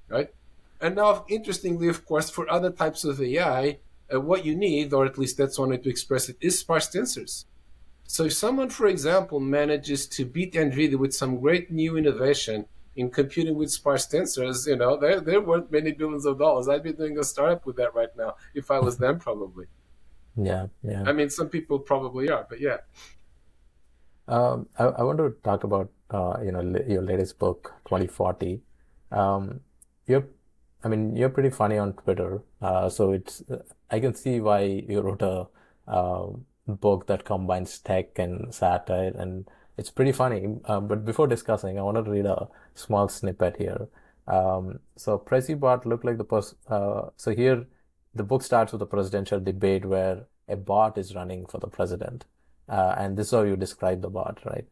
right? And now, interestingly, of course, for other types of AI, what you need, or at least that's one way to express it, is sparse tensors. So if someone, for example, manages to beat NVIDIA with some great new innovation in computing with sparse tensors, they're worth many billions of dollars. I'd be doing a startup with that right now if I was them, probably. Yeah. Yeah. I mean, some people probably are, but yeah. I want to talk about your latest book, 2040. Um, you're, I mean, you're pretty funny on Twitter, so it's I can see why you wrote a book that combines tech and satire, and it's pretty funny. But before discussing, I want to read a small snippet here. So Prezi-bot looked like the so here the book starts with a presidential debate where a bot is running for the president. And this is how you describe the bot, right?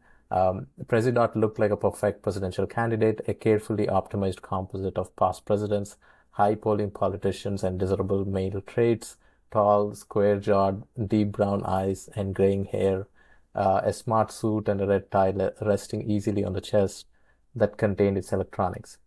President looked like a perfect presidential candidate, a carefully optimized composite of past presidents, high-polling politicians, and desirable male traits: tall, square-jawed, deep brown eyes, and graying hair, a smart suit, and a red tie resting easily on the chest that contained its electronics.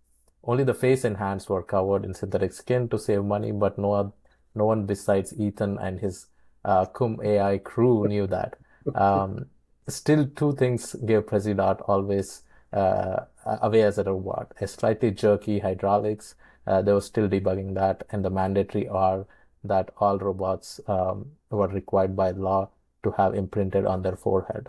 Only the face and hands were covered in synthetic skin to save money, but no one besides Ethan and his Cum AI crew knew that. Um, Still, two things gave President always away as a robot: a slightly jerky hydraulics, they were still debugging that, and the mandatory R that all robots were required by law to have imprinted on their forehead.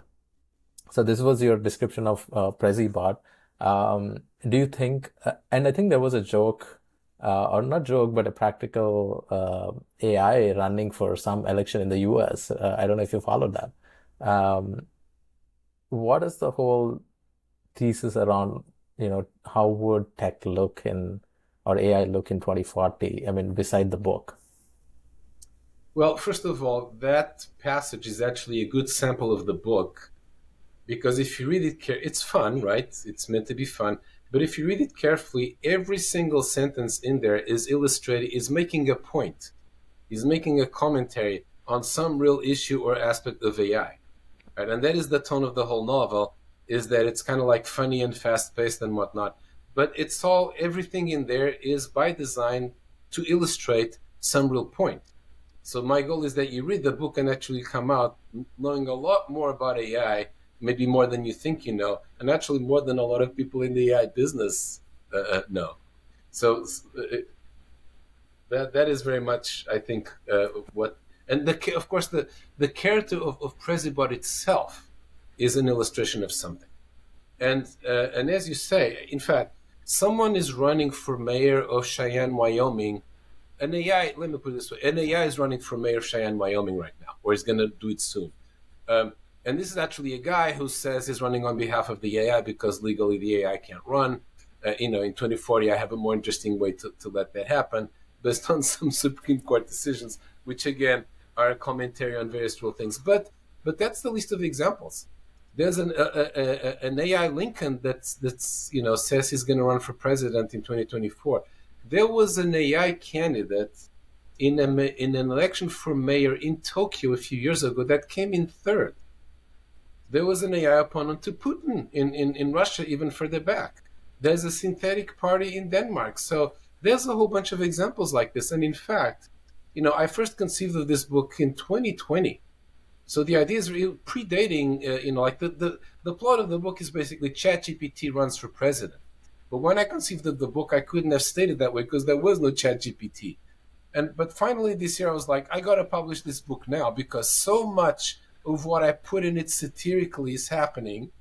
So this was your description of Prezi-bot. Do you think, and I think there was a joke, or not joke, but a practical AI running for some election in the US. I don't know if you followed that. Um, what is the whole thesis around, how would tech look in, or AI look in 2040? I mean, beside the book. Well, first of all, that passage is actually a good sample of the book because if you read it, it's fun, right? It's meant to be fun. But if you read it carefully, every single sentence in there is making a point, is making a commentary on some real issue or aspect of AI. Right? And that is the tone of the whole novel, is that it's kind of like funny and fast-paced and whatnot. But everything in there is by design to illustrate some real point. So my goal is that you read the book and actually come out knowing a lot more about AI, maybe more than you think you know, and actually more than a lot of people in the AI business know. So that is very much, I think, what. And of course, the character of Prezi-bot itself is an illustration of something. And as you say, in fact, someone is running for mayor of Cheyenne, Wyoming. An AI, let me put it this way, an AI is running for mayor of Cheyenne, Wyoming right now, or is going to do it soon. And this is actually a guy who says he's running on behalf of the AI because legally the AI can't run. In 2040, I have a more interesting way to let that happen based on some Supreme Court decisions, which again are a commentary on various real things. But that's the least of the examples. There's an AI Lincoln that's says he's going to run for president in 2024. There was an AI candidate in an election for mayor in Tokyo a few years ago that came in third. There was an AI opponent to Putin in Russia even further back. There's a synthetic party in Denmark. So there's a whole bunch of examples like this. And in fact, I first conceived of this book in 2020. So the idea is really predating, like the plot of the book is basically ChatGPT runs for president. But when I conceived of the book, I couldn't have stated that way because there was no ChatGPT. But finally this year I was like, I got to publish this book now because so much of what I put in it satirically is happening.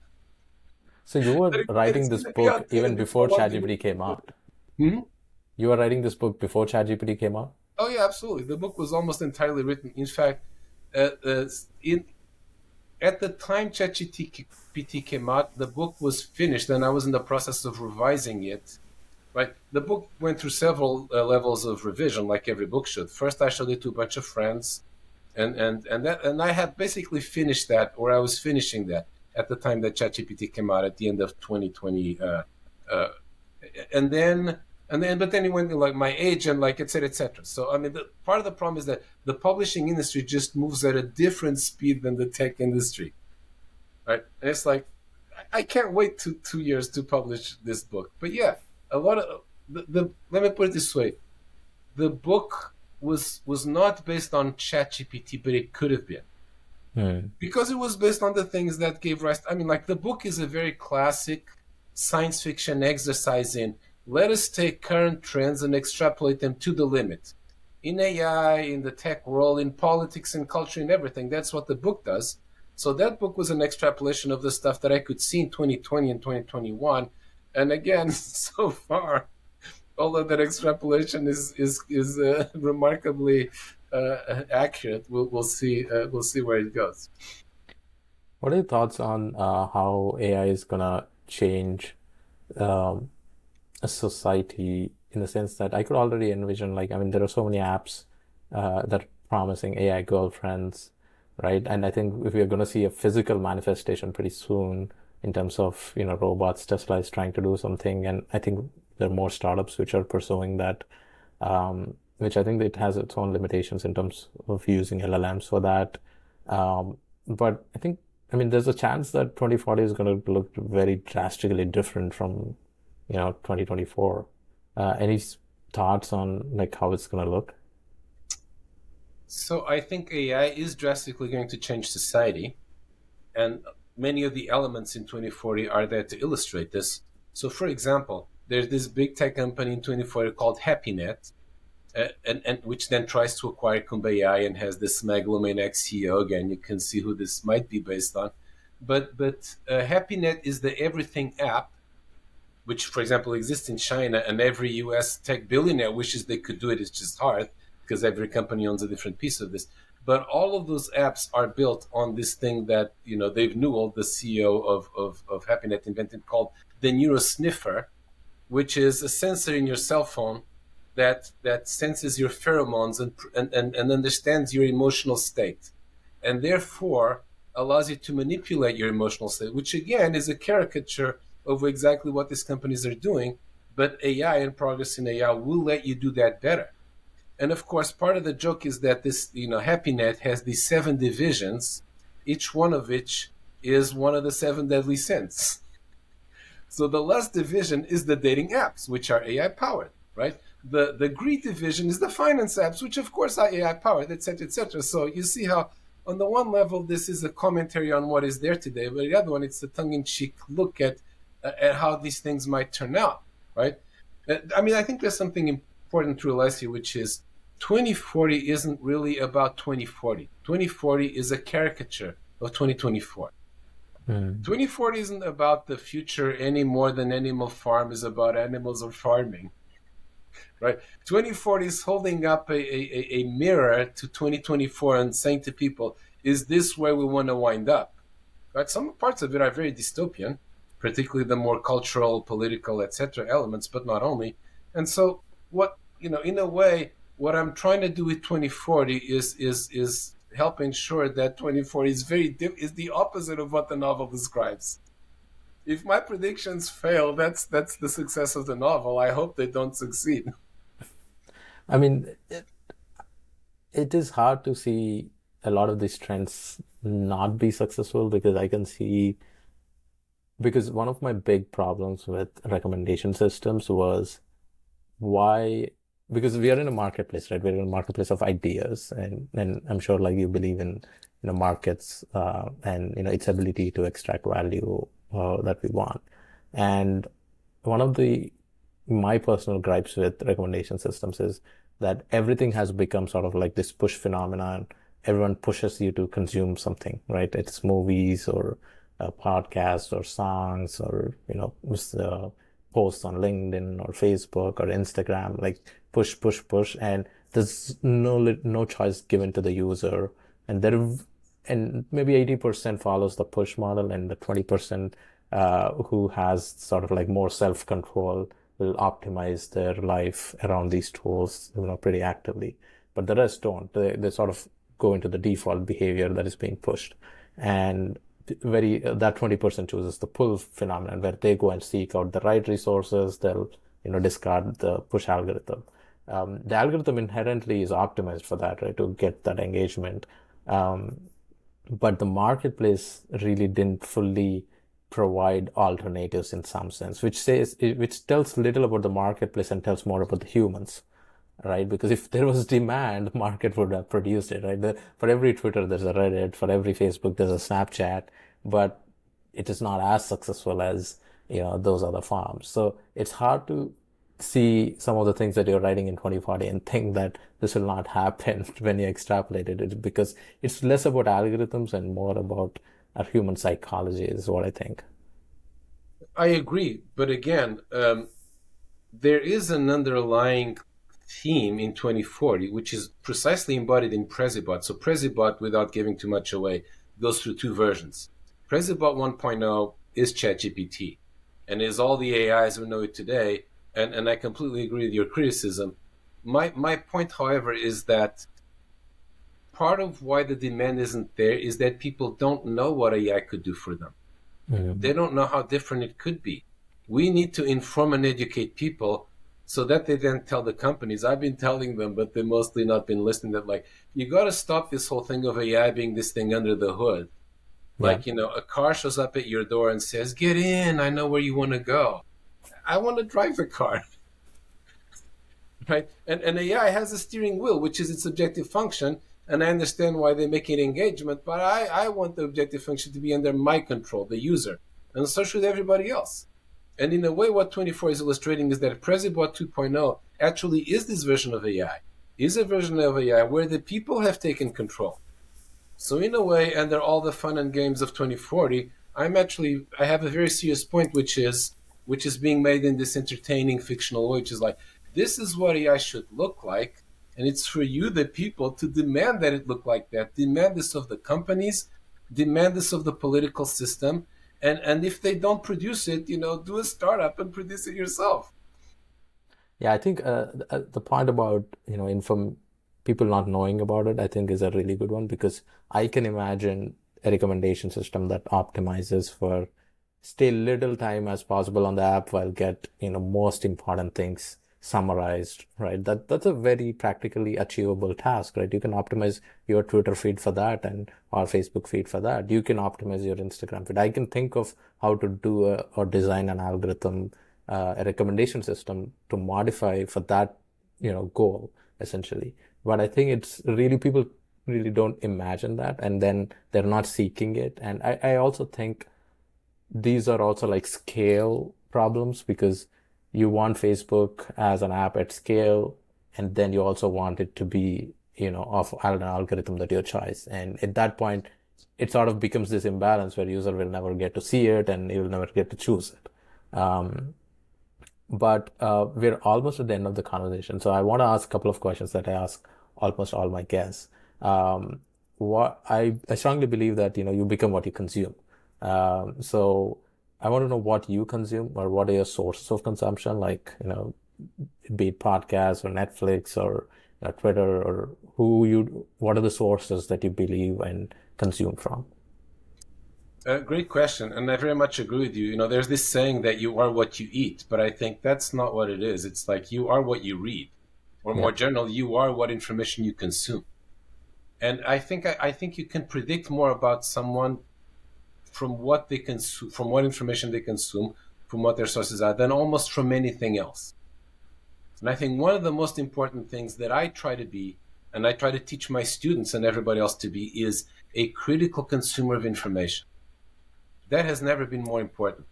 So you were writing this book even before ChatGPT came out? Hmm? You were writing this book before ChatGPT came out? Oh yeah, absolutely. The book was almost entirely written. In fact, at the time ChatGPT came out, the book was finished, and I was in the process of revising it. Right, the book went through several levels of revision, like every book should. First, I showed it to a bunch of friends, and I had basically finished that, or I was finishing that at the time that ChatGPT came out at the end of 2020, but then it went to like my age and like et cetera. So I mean, part of the problem is that the publishing industry just moves at a different speed than the tech industry, right? And it's like I can't wait 2 years to publish this book. But yeah, a lot of let me put it this way: the book was not based on ChatGPT, but it could have been, because it was based on the things that gave rise. I mean, like the book is a very classic science fiction exercise in let us take current trends and extrapolate them to the limit. In AI, in the tech world, in politics and culture and everything, that's what the book does. So that book was an extrapolation of the stuff that I could see in 2020 and 2021. And again, so far, all of that extrapolation is remarkably accurate. We'll see where it goes. What are your thoughts on how AI is gonna change a society, in the sense that I could already envision, like, I mean, there are so many apps that are promising AI girlfriends, right? And I think if we're going to see a physical manifestation pretty soon in terms of, robots, Tesla is trying to do something. And I think there are more startups which are pursuing that, which I think it has its own limitations in terms of using LLMs for that. But I mean, there's a chance that 2040 is going to look very drastically different from 2024. Any thoughts on like how it's going to look? So I think AI is drastically going to change society, and many of the elements in 2040 are there to illustrate this. So for example, there's this big tech company in 2040 called HappyNet, and which then tries to acquire Kumbaya and has this megalomaniac CEO. Again, you can see who this might be based on. But HappyNet is the everything app, which, for example, exists in China, and every US tech billionaire wishes they could do it. It's just hard because every company owns a different piece of this. But all of those apps are built on this thing that, Dave Newell, the CEO of HappyNet, invented, called the neurosniffer, which is a sensor in your cell phone that senses your pheromones and understands your emotional state, and therefore allows you to manipulate your emotional state, which again is a caricature of exactly what these companies are doing. But AI and progress in AI will let you do that better. And of course, part of the joke is that this, HappyNet has these 7 divisions, each one of which is one of the 7 deadly sins. So the last division is the dating apps, which are AI powered, right? The greed division is the finance apps, which of course are AI powered, et cetera, et cetera. So you see how, on the one level, this is a commentary on what is there today, but the other one, it's a tongue-in-cheek look at how these things might turn out, right? I mean, I think there's something important to realize here, which is 2040 isn't really about 2040. 2040 is a caricature of 2024. Mm. 2040 isn't about the future any more than Animal Farm is about animals or farming, right? 2040 is holding up a mirror to 2024 and saying to people, is this where we want to wind up? Right? Some parts of it are very dystopian, particularly the more cultural, political, etc. elements, but not only. And so, in a way, what I'm trying to do with 2040 is help ensure that 2040 is the opposite of what the novel describes. If my predictions fail, that's the success of the novel. I hope they don't succeed. I mean, it is hard to see a lot of these trends not be successful because I can see because one of my big problems with recommendation systems was why because we are in a marketplace, right? We're in a marketplace of ideas, and I'm sure like you believe in markets and its ability to extract value that we want. And one of the my personal gripes with recommendation systems is that everything has become sort of like this push phenomenon. Everyone pushes you to consume something, right? It's movies or podcasts or songs or posts on LinkedIn or Facebook or Instagram, like push, push, push, and there's no choice given to the user, and maybe 80% follows the push model, and the 20% who has sort of like more self-control will optimize their life around these tools, pretty actively. But the rest don't. They sort of go into the default behavior that is being pushed, and that 20% chooses the pull phenomenon where they go and seek out the right resources. They'll discard the push algorithm. The algorithm inherently is optimized for that, right, to get that engagement. Um, but the marketplace really didn't fully provide alternatives in some sense, which tells little about the marketplace and tells more about the humans, right? Because if there was demand, market would have produced it, right? For every Twitter, there's a Reddit. For every Facebook, there's a Snapchat, but it is not as successful as those other farms. So it's hard to see some of the things that you're writing in 2040 and think that this will not happen when you extrapolate it, because it's less about algorithms and more about our human psychology, is what I think. I agree, but again, there is an underlying theme in 2040, which is precisely embodied in Prezibot. So Prezibot, without giving too much away, goes through two versions. Prezibot 1.0 is ChatGPT and is all the AI as we know it today. And I completely agree with your criticism. My point, however, is that part of why the demand isn't there is that people don't know what AI could do for them. Mm-hmm. They don't know how different it could be. We need to inform and educate people so that they then tell the companies. I've been telling them, but they've mostly not been listening, that like, you got to stop this whole thing of AI being this thing under the hood. Yeah. Like, a car shows up at your door and says, get in, I know where you want to go. I want to drive the car, right? And AI has a steering wheel, which is its objective function. And I understand why they make it engagement, but I want the objective function to be under my control, the user. And so should everybody else. And in a way, what 24 is illustrating is that Prezibot 2.0 actually is this version of AI, is a version of AI where the people have taken control. So in a way, under all the fun and games of 2040, I have a very serious point, which is being made in this entertaining fictional way, which is like, this is what AI should look like, and it's for you, the people, to demand that it look like that. Demand this of the companies, demand this of the political system, and if they don't produce it, do a startup and produce it yourself. Yeah, I think the point about inform people not knowing about it, I think is a really good one, because I can imagine a recommendation system that optimizes for stay little time as possible on the app while get most important things summarized, right? That's a very practically achievable task, right? You can optimize your Twitter feed for that, and or Facebook feed for that. You can optimize your Instagram feed. I can think of how to do or design an algorithm, a recommendation system to modify for that goal, essentially. But I think it's really, people really don't imagine that, and then they're not seeking it. And I also think these are also like scale problems, because you want Facebook as an app at scale, and then you also want it to be of an algorithm that your choice. And at that point, it sort of becomes this imbalance where user will never get to see it and he will never get to choose it. But we're almost at the end of the conversation. So I want to ask a couple of questions that I ask almost all my guests. What I strongly believe that, you become what you consume. So I want to know what you consume, or what are your sources of consumption, like, be it podcasts or Netflix or Twitter, or what are the sources that you believe and consume from? Great question, and I very much agree with you. There's this saying that you are what you eat, but I think that's not what it is. It's like you are what you read, or more general, you are what information you consume. And I think you can predict more about someone from what they consume, from what information they consume, from what their sources are, than almost from anything else. And I think one of the most important things that I try to be, and I try to teach my students and everybody else to be, is a critical consumer of information. That has never been more important.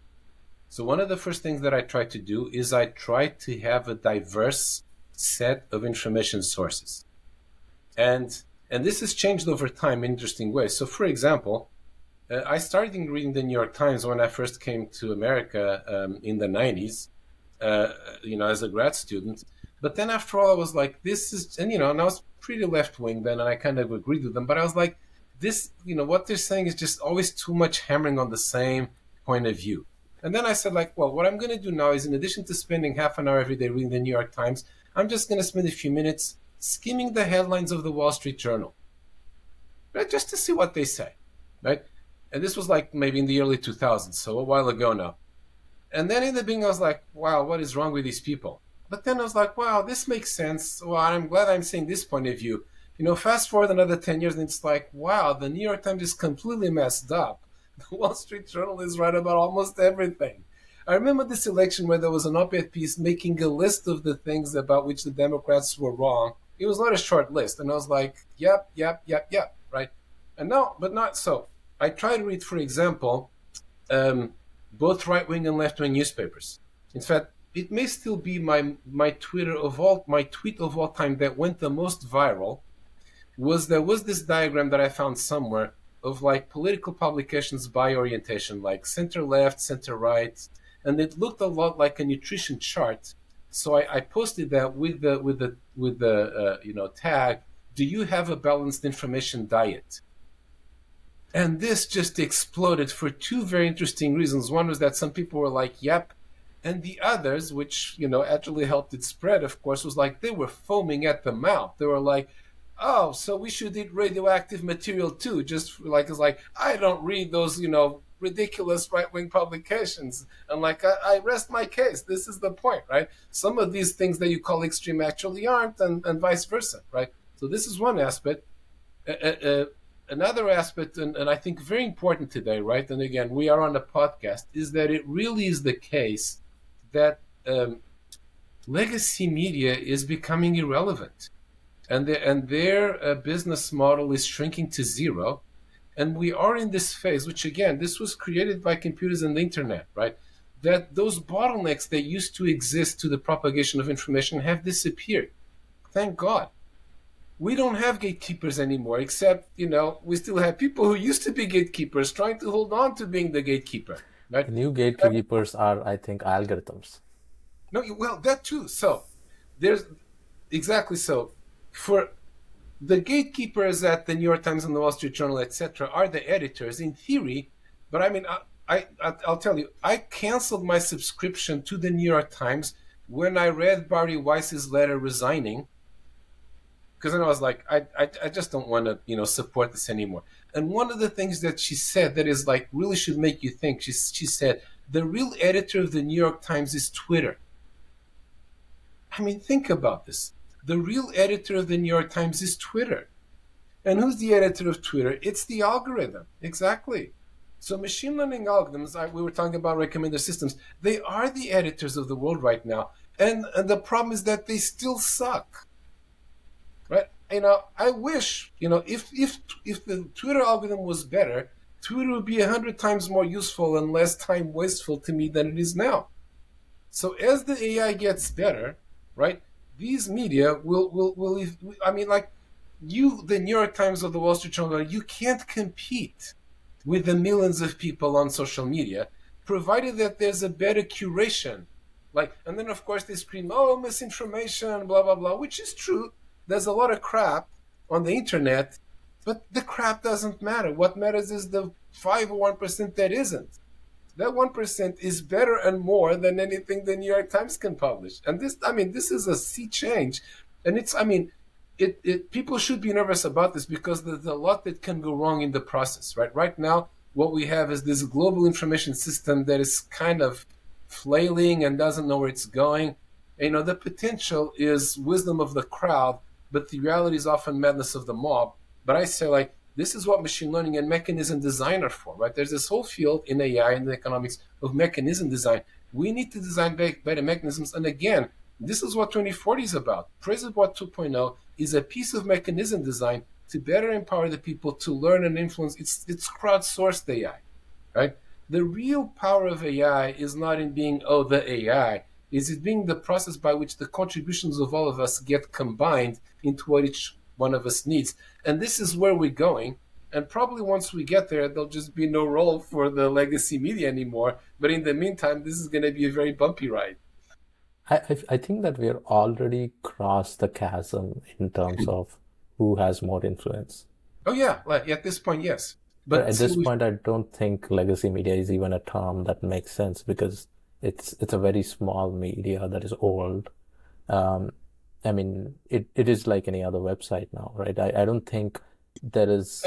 So one of the first things that I try to do is I try to have a diverse set of information sources. And this has changed over time in interesting ways. So for example, I started reading the New York Times when I first came to America in the 90s, as a grad student. But then after all, I was like, this is, and I was pretty left-wing then, and I kind of agreed with them. But I was like, this, what they're saying is just always too much hammering on the same point of view. And then I said, like, well, what I'm going to do now is, in addition to spending half an hour every day reading the New York Times, I'm just going to spend a few minutes skimming the headlines of the Wall Street Journal, right? Just to see what they say, right? And this was like maybe in the early 2000s, so a while ago now. And then in the beginning, I was like, wow, what is wrong with these people? But then I was like, wow, this makes sense. Well, I'm glad I'm seeing this point of view. Fast forward another 10 years, and it's like, wow, the New York Times is completely messed up. The Wall Street Journal is right about almost everything. I remember this election where there was an op-ed piece making a list of the things about which the Democrats were wrong. It was not a short list. And I was like, yep, right? And no, but not so. I try to read, for example, both right-wing and left-wing newspapers. In fact, it may still be my tweet of all time that went the most viral. There was this diagram that I found somewhere of like political publications by orientation, like center left, center right, and it looked a lot like a nutrition chart. So I posted that with the tag, "Do you have a balanced information diet?" And this just exploded for two very interesting reasons. One was that some people were like, "Yep," and the others, which actually helped it spread, of course, was like they were foaming at the mouth. They were like, oh, so we should eat radioactive material too. Just like, it's like, I don't read those, ridiculous right-wing publications. And like, I rest my case. This is the point, right? Some of these things that you call extreme actually aren't, and vice versa, right? So this is one aspect. Another aspect, and I think very important today, right? And again, we are on a podcast, is that it really is the case that legacy media is becoming irrelevant. And their business model is shrinking to zero. And we are in this phase, which again, this was created by computers and the internet, right? That those bottlenecks that used to exist to the propagation of information have disappeared. Thank God. We don't have gatekeepers anymore, except, we still have people who used to be gatekeepers trying to hold on to being the gatekeeper, right? The new gatekeepers are, I think, algorithms. No, well, that too. So there's exactly so. For the gatekeepers at the New York Times and the Wall Street Journal, etc., are the editors in theory. But I mean, I'll tell you, I canceled my subscription to the New York Times when I read Bari Weiss's letter resigning, because then I was like, I just don't want to support this anymore. And one of the things that she said that is like really should make you think. She said the real editor of the New York Times is Twitter. I mean, think about this. The real editor of the New York Times is Twitter. And who's the editor of Twitter? It's the algorithm. Exactly. So machine learning algorithms, we were talking about recommender systems, they are the editors of the world right now. And the problem is that they still suck. Right? I wish, if the Twitter algorithm was better, Twitter would be 100 times more useful and less time wasteful to me than it is now. So as the AI gets better, right, these media will I mean, like, you, the New York Times or the Wall Street Journal, you can't compete with the millions of people on social media, provided that there's a better curation. And then of course they scream, oh, misinformation, blah, blah, blah, which is true. There's a lot of crap on the internet, but the crap doesn't matter. What matters is the 5 or 1% that isn't. That 1% is better and more than anything the New York Times can publish. And this is a sea change. And people should be nervous about this because there's a lot that can go wrong in the process, right? Right now, what we have is this global information system that is kind of flailing and doesn't know where it's going. The potential is wisdom of the crowd, but the reality is often madness of the mob. But I say, this is what machine learning and mechanism design are for, right? There's this whole field in AI and economics of mechanism design. We need to design better mechanisms. And again, this is what 2040 is about. President 2.0 is a piece of mechanism design to better empower the people to learn and influence. It's crowdsourced AI, right? The real power of AI is not in being, the AI. Is it being the process by which the contributions of all of us get combined into what each one of us needs? And this is where we're going. And probably once we get there, there'll just be no role for the legacy media anymore. But in the meantime, this is going to be a very bumpy ride. I think that we are already crossed the chasm in terms of who has more influence. Oh, yeah. At this point, yes. But at this point, I don't think legacy media is even a term that makes sense because it's a very small media that is old. It is like any other website now, right? I don't think there is.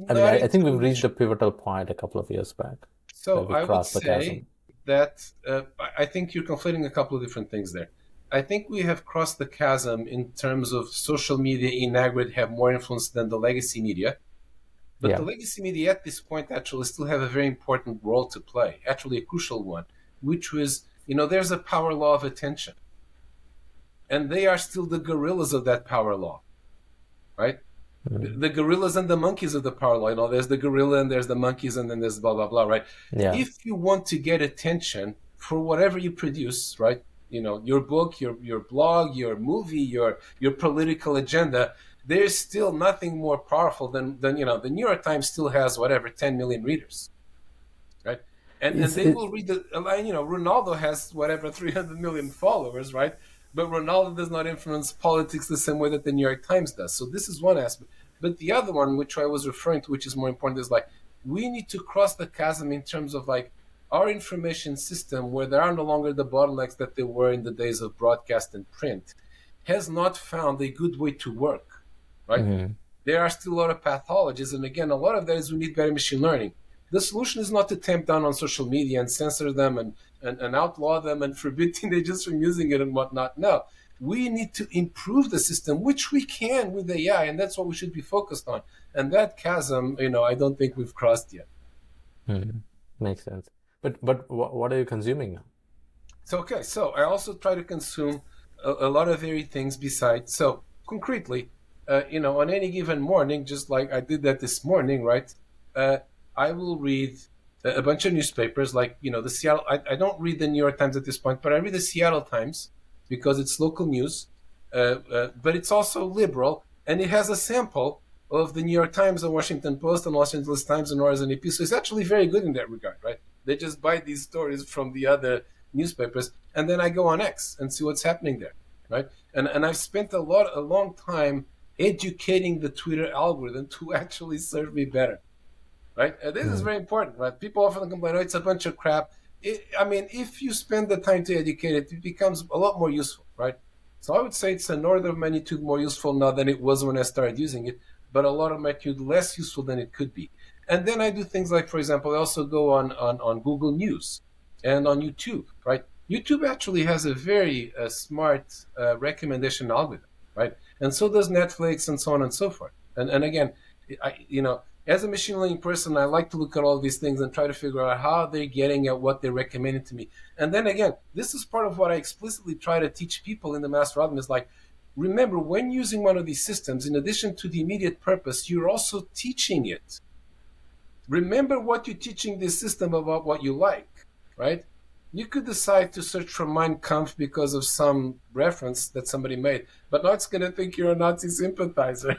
I think we've reached a pivotal point a couple of years back. So I would say that I think you're conflating a couple of different things there. I think we have crossed the chasm in terms of social media in aggregate have more influence than the legacy media. But the legacy media at this point actually still have a very important role to play, actually a crucial one, which was, there's a power law of attention. And they are still the gorillas of that power law, right? Mm-hmm. The gorillas and the monkeys of the power law. There's the gorilla and there's the monkeys and then there's blah, blah, blah, right? Yeah. If you want to get attention for whatever you produce, right? Your book, your blog, your movie, your political agenda, there's still nothing more powerful than the New York Times still has 10 million readers, right? And they will read Ronaldo has 300 million followers, right? But Ronaldo does not influence politics the same way that the New York Times does. So this is one aspect. But the other one, which I was referring to, which is more important, is we need to cross the chasm in terms of our information system, where there are no longer the bottlenecks that there were in the days of broadcast and print, has not found a good way to work, right? Mm-hmm. There are still a lot of pathologies. And again, a lot of that is we need better machine learning. The solution is not to tamp down on social media and censor them and outlaw them and forbid teenagers from using it and whatnot. No, we need to improve the system, which we can with AI, and that's what we should be focused on. And that chasm, I don't think we've crossed yet. Makes sense. But what are you consuming now? So I also try to consume a lot of varied things besides. So concretely, on any given morning, just like I did that this morning, right? I will read a bunch of newspapers, the Seattle. I don't read the New York Times at this point, but I read the Seattle Times because it's local news, but it's also liberal, and it has a sample of the New York Times, the Washington Post, and Los Angeles Times, and Horizon AP. So it's actually very good in that regard, right? They just buy these stories from the other newspapers, and then I go on X and see what's happening there, right? And I've spent a long time educating the Twitter algorithm to actually serve me better. Right? This is very important, right? People often complain, it's a bunch of crap. If you spend the time to educate it, it becomes a lot more useful, right? So I would say it's an order of magnitude more useful now than it was when I started using it, but a lot of magnitude less useful than it could be. And then I do things like, for example, I also go on Google News and on YouTube, right? YouTube actually has a very smart recommendation algorithm, right? And so does Netflix and so on and so forth. And again, as a machine learning person, I like to look at all these things and try to figure out how they're getting at what they're recommending to me. And then again, this is part of what I explicitly try to teach people in the Master Algorithm is remember, when using one of these systems, in addition to the immediate purpose, you're also teaching it. Remember what you're teaching this system about what you like, right? You could decide to search for Mein Kampf because of some reference that somebody made, but now it's going to think you're a Nazi sympathizer.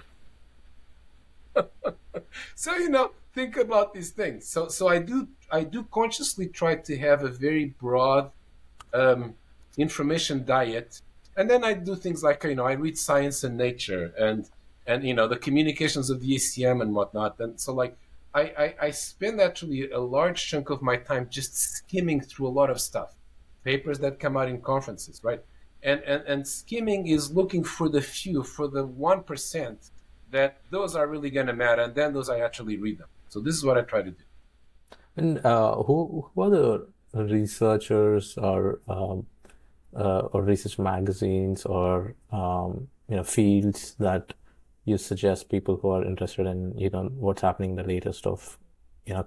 So think about these things. So I do consciously try to have a very broad um, information diet, and then I do things like I read Science and Nature and the communications of the ACM and whatnot. And so like I spend actually a large chunk of my time just skimming through a lot of stuff, papers that come out in conferences, right? And skimming is looking for the few, for the 1% that those are really going to matter, and then those I actually read them. So this is what I try to do. And who are the researchers or research magazines or fields that you suggest people who are interested in what's happening the latest of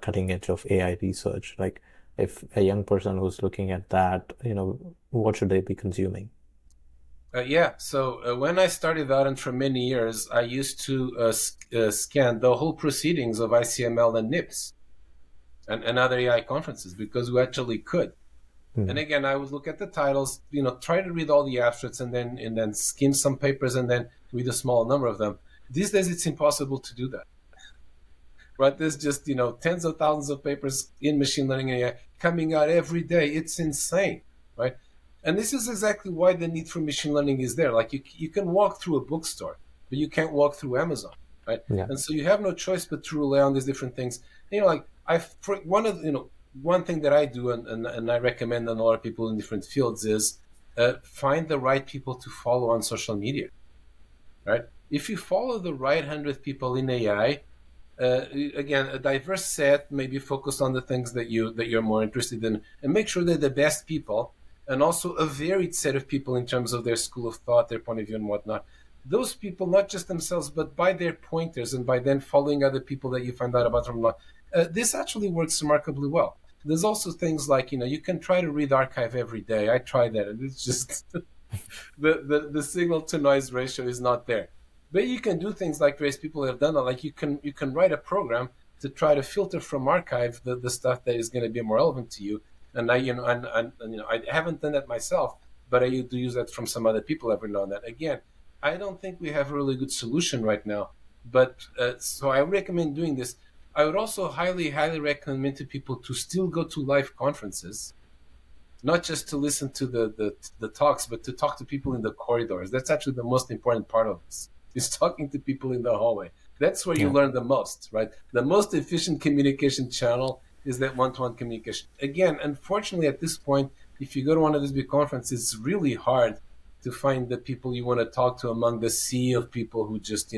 cutting edge of AI research? Like if a young person who's looking at that, what should they be consuming? Yeah, so when I started out, and for many years, I used to scan the whole proceedings of ICML and NIPS and other AI conferences because we actually could. And Hmm. again, I would look at the titles, try to read all the abstracts, and then skim some papers, and then read a small number of them. These days, it's impossible to do that. Right? There's just tens of thousands of papers in machine learning AI coming out every day. It's insane, right? And this is exactly why the need for machine learning is there. Like you can walk through a bookstore, but you can't walk through Amazon, right? Yeah. And so you have no choice but to rely on these different things. Like one thing that I do, and I recommend on a lot of people in different fields is find the right people to follow on social media, right? If you follow the right 100 people in AI, again, a diverse set, maybe focus on the things that you're more interested in, and make sure they're the best people, and also a varied set of people in terms of their school of thought, their point of view, and whatnot. Those people, not just themselves, but by their pointers, and by then following other people that you find out about from this actually works remarkably well. There's also things like you can try to read archive every day. I try that, and it's just the signal to noise ratio is not there. But you can do things like various people have done it. Like you can write a program to try to filter from archive the stuff that is going to be more relevant to you. And I haven't done that myself, but I do use that from some other people every now and then. Again, I don't think we have a really good solution right now. But so I recommend doing this. I would also highly, highly recommend to people to still go to live conferences, not just to listen to the talks, but to talk to people in the corridors. That's actually the most important part of this, is talking to people in the hallway. That's where you Yeah. learn the most, right? The most efficient communication channel is that one-to-one communication. Again, unfortunately, at this point, if you go to one of these big conferences, it's really hard to find the people you want to talk to among the sea of people who just,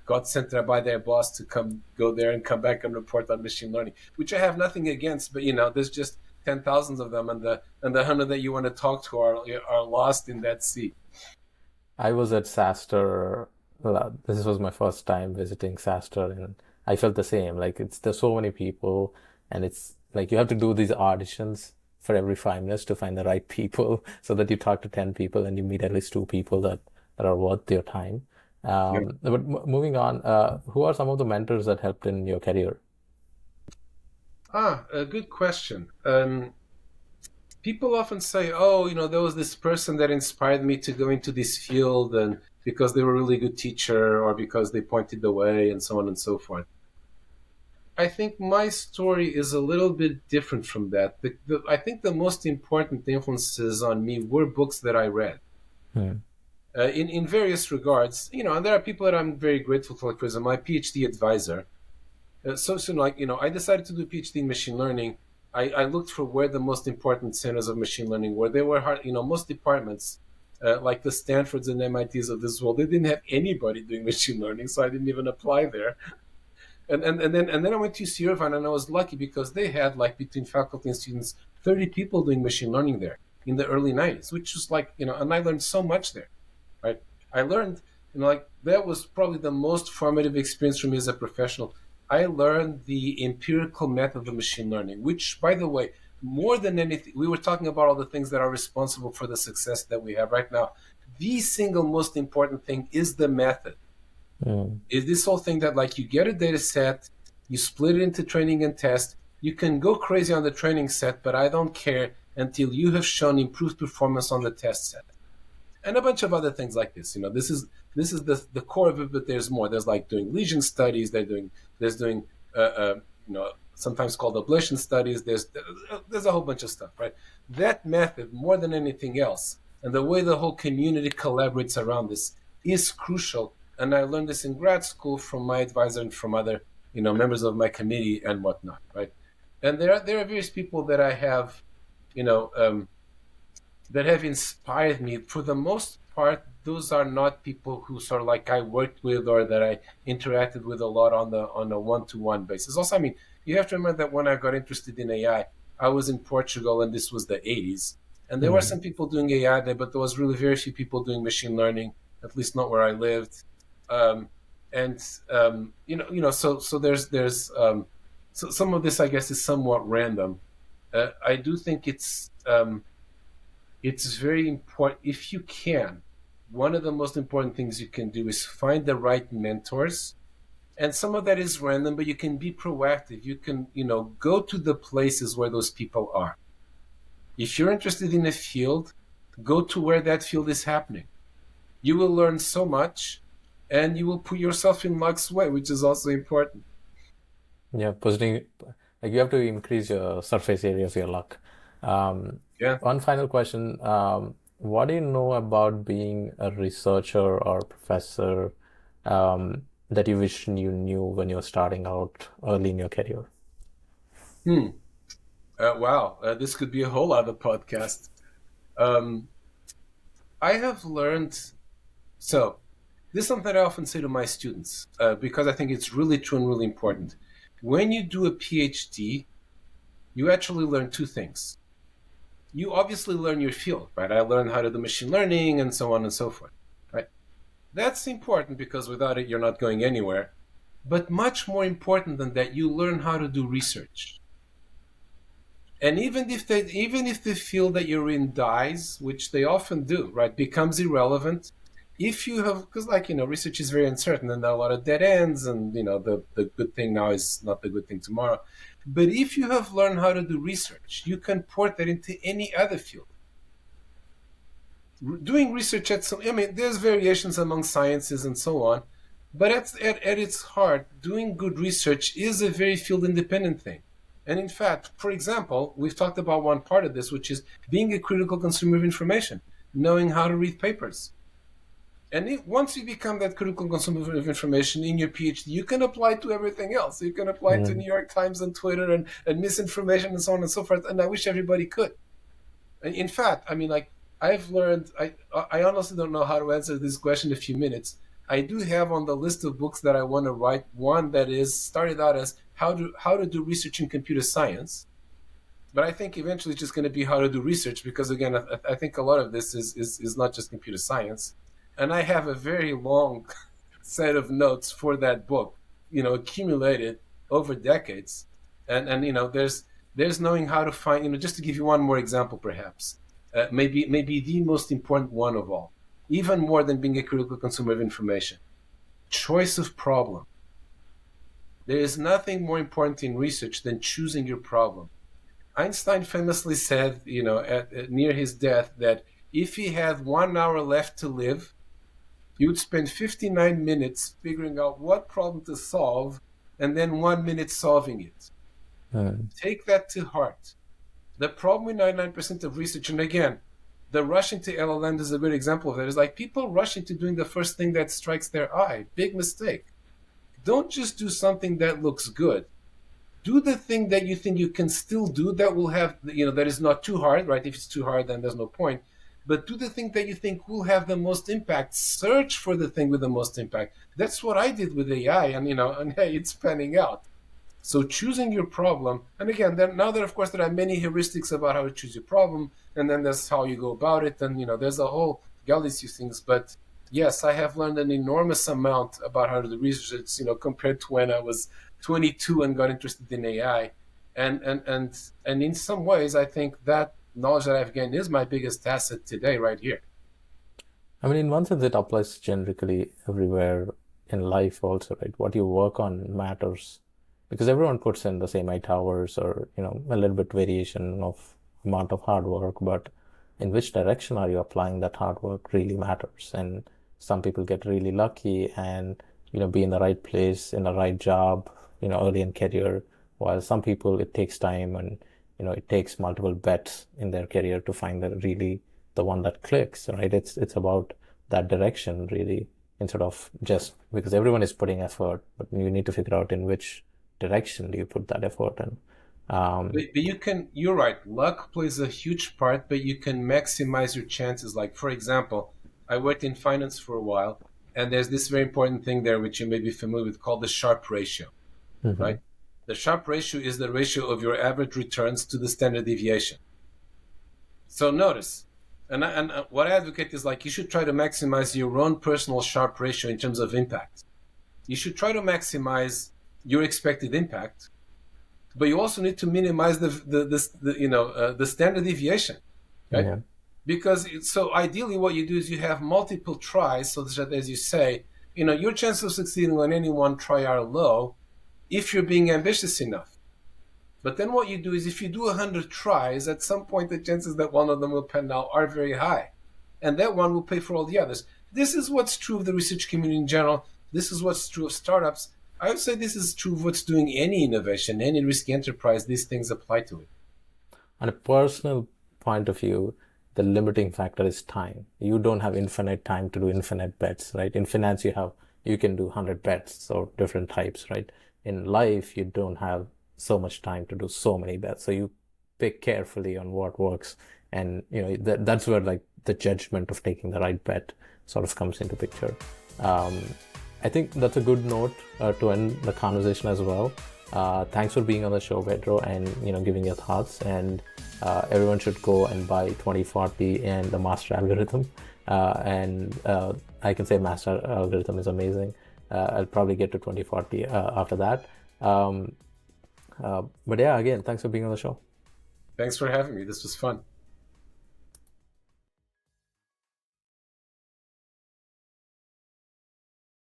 got sent there by their boss to come go there and come back and report on machine learning, which I have nothing against, but there's just 10,000s of them, and the 100 that you want to talk to are lost in that sea. I was at SaaStr. Well, this was my first time visiting SaaStr, and I felt the same. Like there's so many people, and it's like you have to do these auditions for every 5 minutes to find the right people, so that you talk to 10 people and you meet at least two people that are worth your time. Yeah. But moving on, who are some of the mentors that helped in your career? A good question. People often say, "Oh, there was this person that inspired me to go into this field, and because they were a really good teacher, or because they pointed the way, and so on and so forth." I think my story is a little bit different from that. I think the most important influences on me were books that I read. Hmm. In various regards, and there are people that I'm very grateful for. Like, for example, my PhD advisor. So soon, like, I decided to do a PhD in machine learning. I looked for where the most important centers of machine learning were. They were hard, most departments, like the Stanfords and MITs of this world, they didn't have anybody doing machine learning, so I didn't even apply there. And then I went to UC Irvine, and I was lucky because they had, like, between faculty and students, 30 people doing machine learning there in the early 90s, which was like, and I learned so much there, right? I learned, like, that was probably the most formative experience for me as a professional. I learned the empirical method of machine learning, which, by the way, more than anything, we were talking about all the things that are responsible for the success that we have right now. The single most important thing is the method. Hmm. Is this whole thing that, like, you get a data set, you split it into training and test, you can go crazy on the training set, but I don't care, until you have shown improved performance on the test set, and a bunch of other things like this. This is the core of it, but there's more. There's like doing lesion studies. There's doing sometimes called ablation studies. There's a whole bunch of stuff, right? That method, more than anything else, and the way the whole community collaborates around this is crucial. And I learned this in grad school from my advisor and from other members of my committee and whatnot, right? And there are various people that I have, that have inspired me. For the most part, those are not people who sort of like I worked with or that I interacted with a lot on a one-to-one basis. Also, I mean, you have to remember that when I got interested in AI, I was in Portugal and this was the 80s. And there were some people doing AI there, but there was really very few people doing machine learning, at least not where I lived. So some of this, I guess, is somewhat random. I do think it's very important. If you can, one of the most important things you can do is find the right mentors. And some of that is random, but you can be proactive. You can, go to the places where those people are. If you're interested in a field, go to where that field is happening. You will learn so much, and you will put yourself in luck's way, which is also important. Yeah, positioning, like you have to increase your surface area of your luck. Yeah. One final question. What do you know about being a researcher or professor that you wish you knew when you were starting out early in your career? Wow, this could be a whole other podcast. Um, I have learned, so this is something I often say to my students because I think it's really true and really important. When you do a PhD, you actually learn two things. You obviously learn your field, right? I learned how to do machine learning and so on and so forth, right? That's important because without it, you're not going anywhere. But much more important than that, you learn how to do research. And even if the field that you're in dies, which they often do, right, becomes irrelevant, if you have, because research is very uncertain and there are a lot of dead ends, and the good thing now is not the good thing tomorrow. But if you have learned how to do research, you can port that into any other field. Doing research there's variations among sciences and so on, but at its heart, doing good research is a very field independent thing. And in fact, for example, we've talked about one part of this, which is being a critical consumer of information, knowing how to read papers. And once you become that critical consumer of information in your PhD, you can apply to everything else. You can apply to New York Times and Twitter and misinformation and so on and so forth. And I wish everybody could. In fact, I've learned, I honestly don't know how to answer this question in a few minutes. I do have on the list of books that I want to write one that is started out as how to do research in computer science. But I think eventually it's just going to be how to do research because, again, I think a lot of this is not just computer science. And I have a very long set of notes for that book, accumulated over decades. And there's knowing how to find, just to give you one more example, perhaps, maybe the most important one of all, even more than being a critical consumer of information, choice of problem. There is nothing more important in research than choosing your problem. Einstein famously said, near his death, that if he had 1 hour left to live, he would spend 59 minutes figuring out what problem to solve and then 1 minute solving it. Take that to heart. The problem with 99% of research, and again, the rushing to LLMs is a good example of that. It's like people rush into doing the first thing that strikes their eye. Big mistake. Don't just do something that looks good. Do the thing that you think you can still do that will have, that is not too hard, right? If it's too hard, then there's no point. But do the thing that you think will have the most impact. Search for the thing with the most impact. That's what I did with AI, and hey, it's panning out. So choosing your problem, and again, now that of course there are many heuristics about how to choose your problem, and then that's how you go about it, and there's a whole galaxy of things. But yes, I have learned an enormous amount about how to do research, compared to when I was 22 and got interested in AI, and in some ways, I think that knowledge that I've gained is my biggest asset today, right here. I mean, in one sense, it applies generically everywhere in life also, right? What you work on matters because everyone puts in the same 8 hours or, a little bit variation of amount of hard work, but in which direction are you applying that hard work really matters. And some people get really lucky and, be in the right place, in the right job, early in career, while some people it takes time and, it takes multiple bets in their career to find the one that clicks, right? It's about that direction really, instead of just because everyone is putting effort, but you need to figure out in which direction do you put that effort in. You're right. Luck plays a huge part, but you can maximize your chances. Like, for example, I worked in finance for a while, and there's this very important thing there, which you may be familiar with, called the Sharpe ratio, right? The Sharpe ratio is the ratio of your average returns to the standard deviation. So notice, and what I advocate is like you should try to maximize your own personal Sharpe ratio in terms of impact. You should try to maximize your expected impact, but you also need to minimize the standard deviation, right? Yeah. Because so ideally, what you do is you have multiple tries, so that as you say, your chances of succeeding on any one try are low if you're being ambitious enough. But then what you do is if you do 100 tries, at some point the chances that one of them will pan out are very high. And that one will pay for all the others. This is what's true of the research community in general. This is what's true of startups. I would say this is true of what's doing any innovation, any risky enterprise. These things apply to it. On a personal point of view, the limiting factor is time. You don't have infinite time to do infinite bets, right? In finance, you can do 100 bets, so different types, right? In life, you don't have so much time to do so many bets. So you pick carefully on what works. And, that's where like the judgment of taking the right bet sort of comes into picture. I think that's a good note to end the conversation as well. Thanks for being on the show, Pedro, and, giving your thoughts. And everyone should go and buy 2040 and the master algorithm. I can say master algorithm is amazing. I'll probably get to 2040 after that. But yeah, again, thanks for being on the show. Thanks for having me. This was fun.